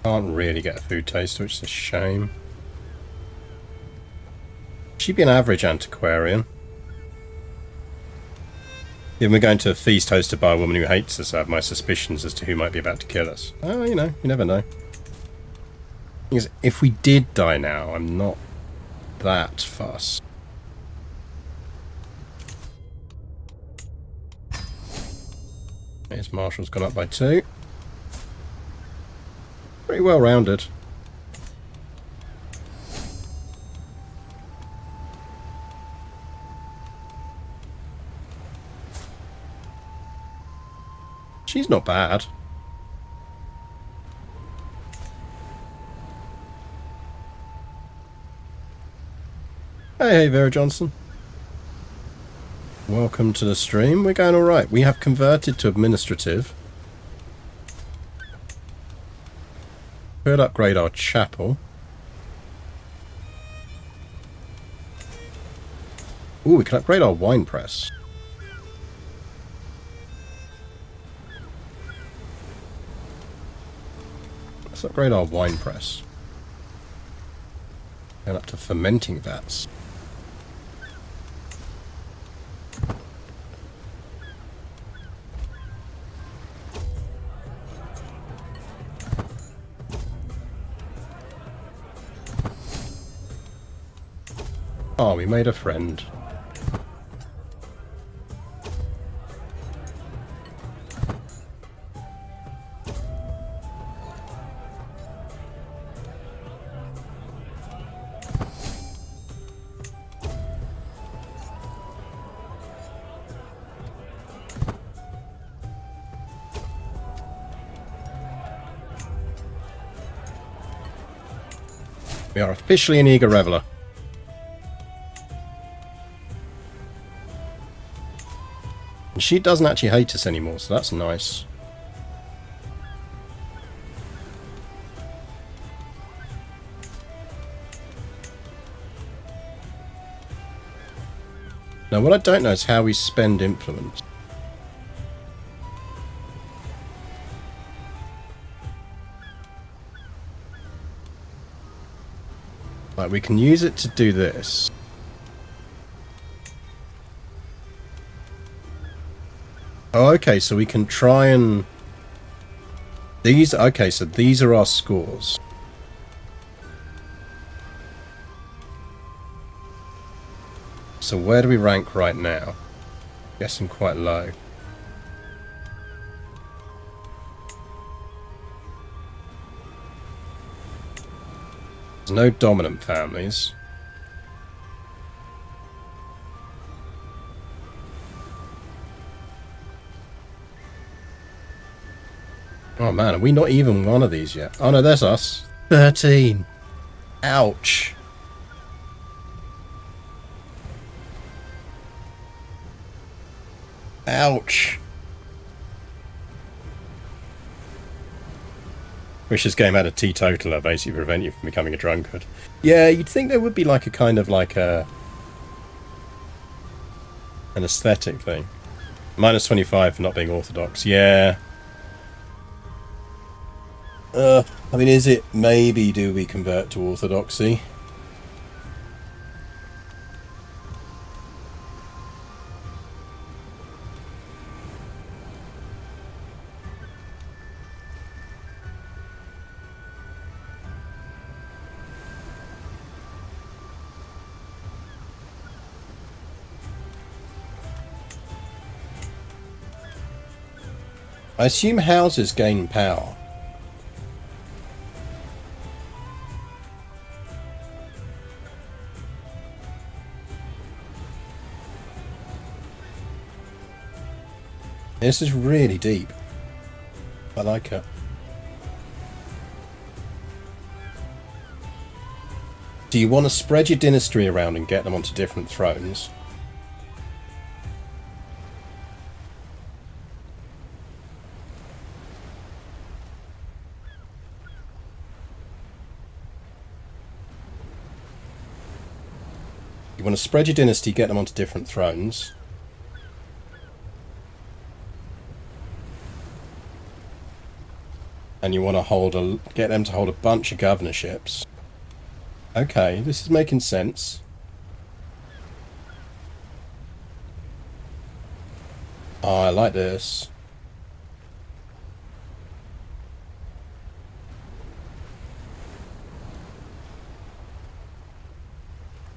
Can't really get a food taster, which is a shame. She'd be an average antiquarian. If we're going to a feast hosted by a woman who hates us, I have my suspicions as to who might be about to kill us. Oh, you know, you never know. Because if we did die now, I'm not that fussed. His marshal's gone up by 2. Pretty well rounded. She's not bad. Hey, Vera Johnson. welcome to the stream. We're going alright. We have converted to administrative. Could upgrade our chapel. Ooh, we can upgrade our wine press. Let's upgrade our wine press. Going up to fermenting vats. Oh, we made a friend. We are officially an eager reveller. And she doesn't actually hate us anymore, so that's nice. Now, what I don't know is how we spend influence. Like, we can use it to do this. Oh, okay, so we can try and... These... Okay, so these are our scores. So where do we rank right now? Guessing quite low. There's no dominant families. Oh man, are we not even one of these yet? Oh no, there's us. 13. Ouch. Ouch. Wish this game had a teetotaler, basically prevent you from becoming a drunkard. Yeah, you'd think there would be like a kind of like a... an aesthetic thing. Minus 25 for not being orthodox. Yeah. I mean, is it maybe do we convert to orthodoxy? I assume houses gain power. This is really deep. I like it. Do you want to spread your dynasty around and get them onto different thrones? You want to spread your dynasty, get them onto different thrones. And you want to get them to hold a bunch of governorships. Okay, this is making sense. Oh, I like this.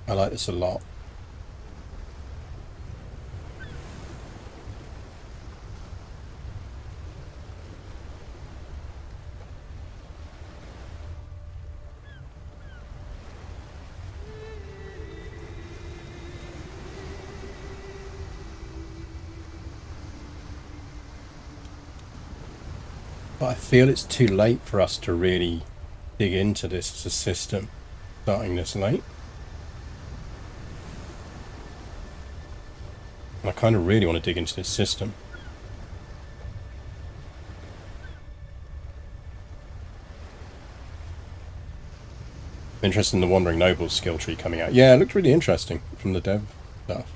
I like this a lot. But I feel it's too late for us to really dig into this as a system, starting this late. And I kind of really want to dig into this system. Interested in the Wandering Nobles skill tree coming out. Yeah, it looked really interesting from the dev stuff.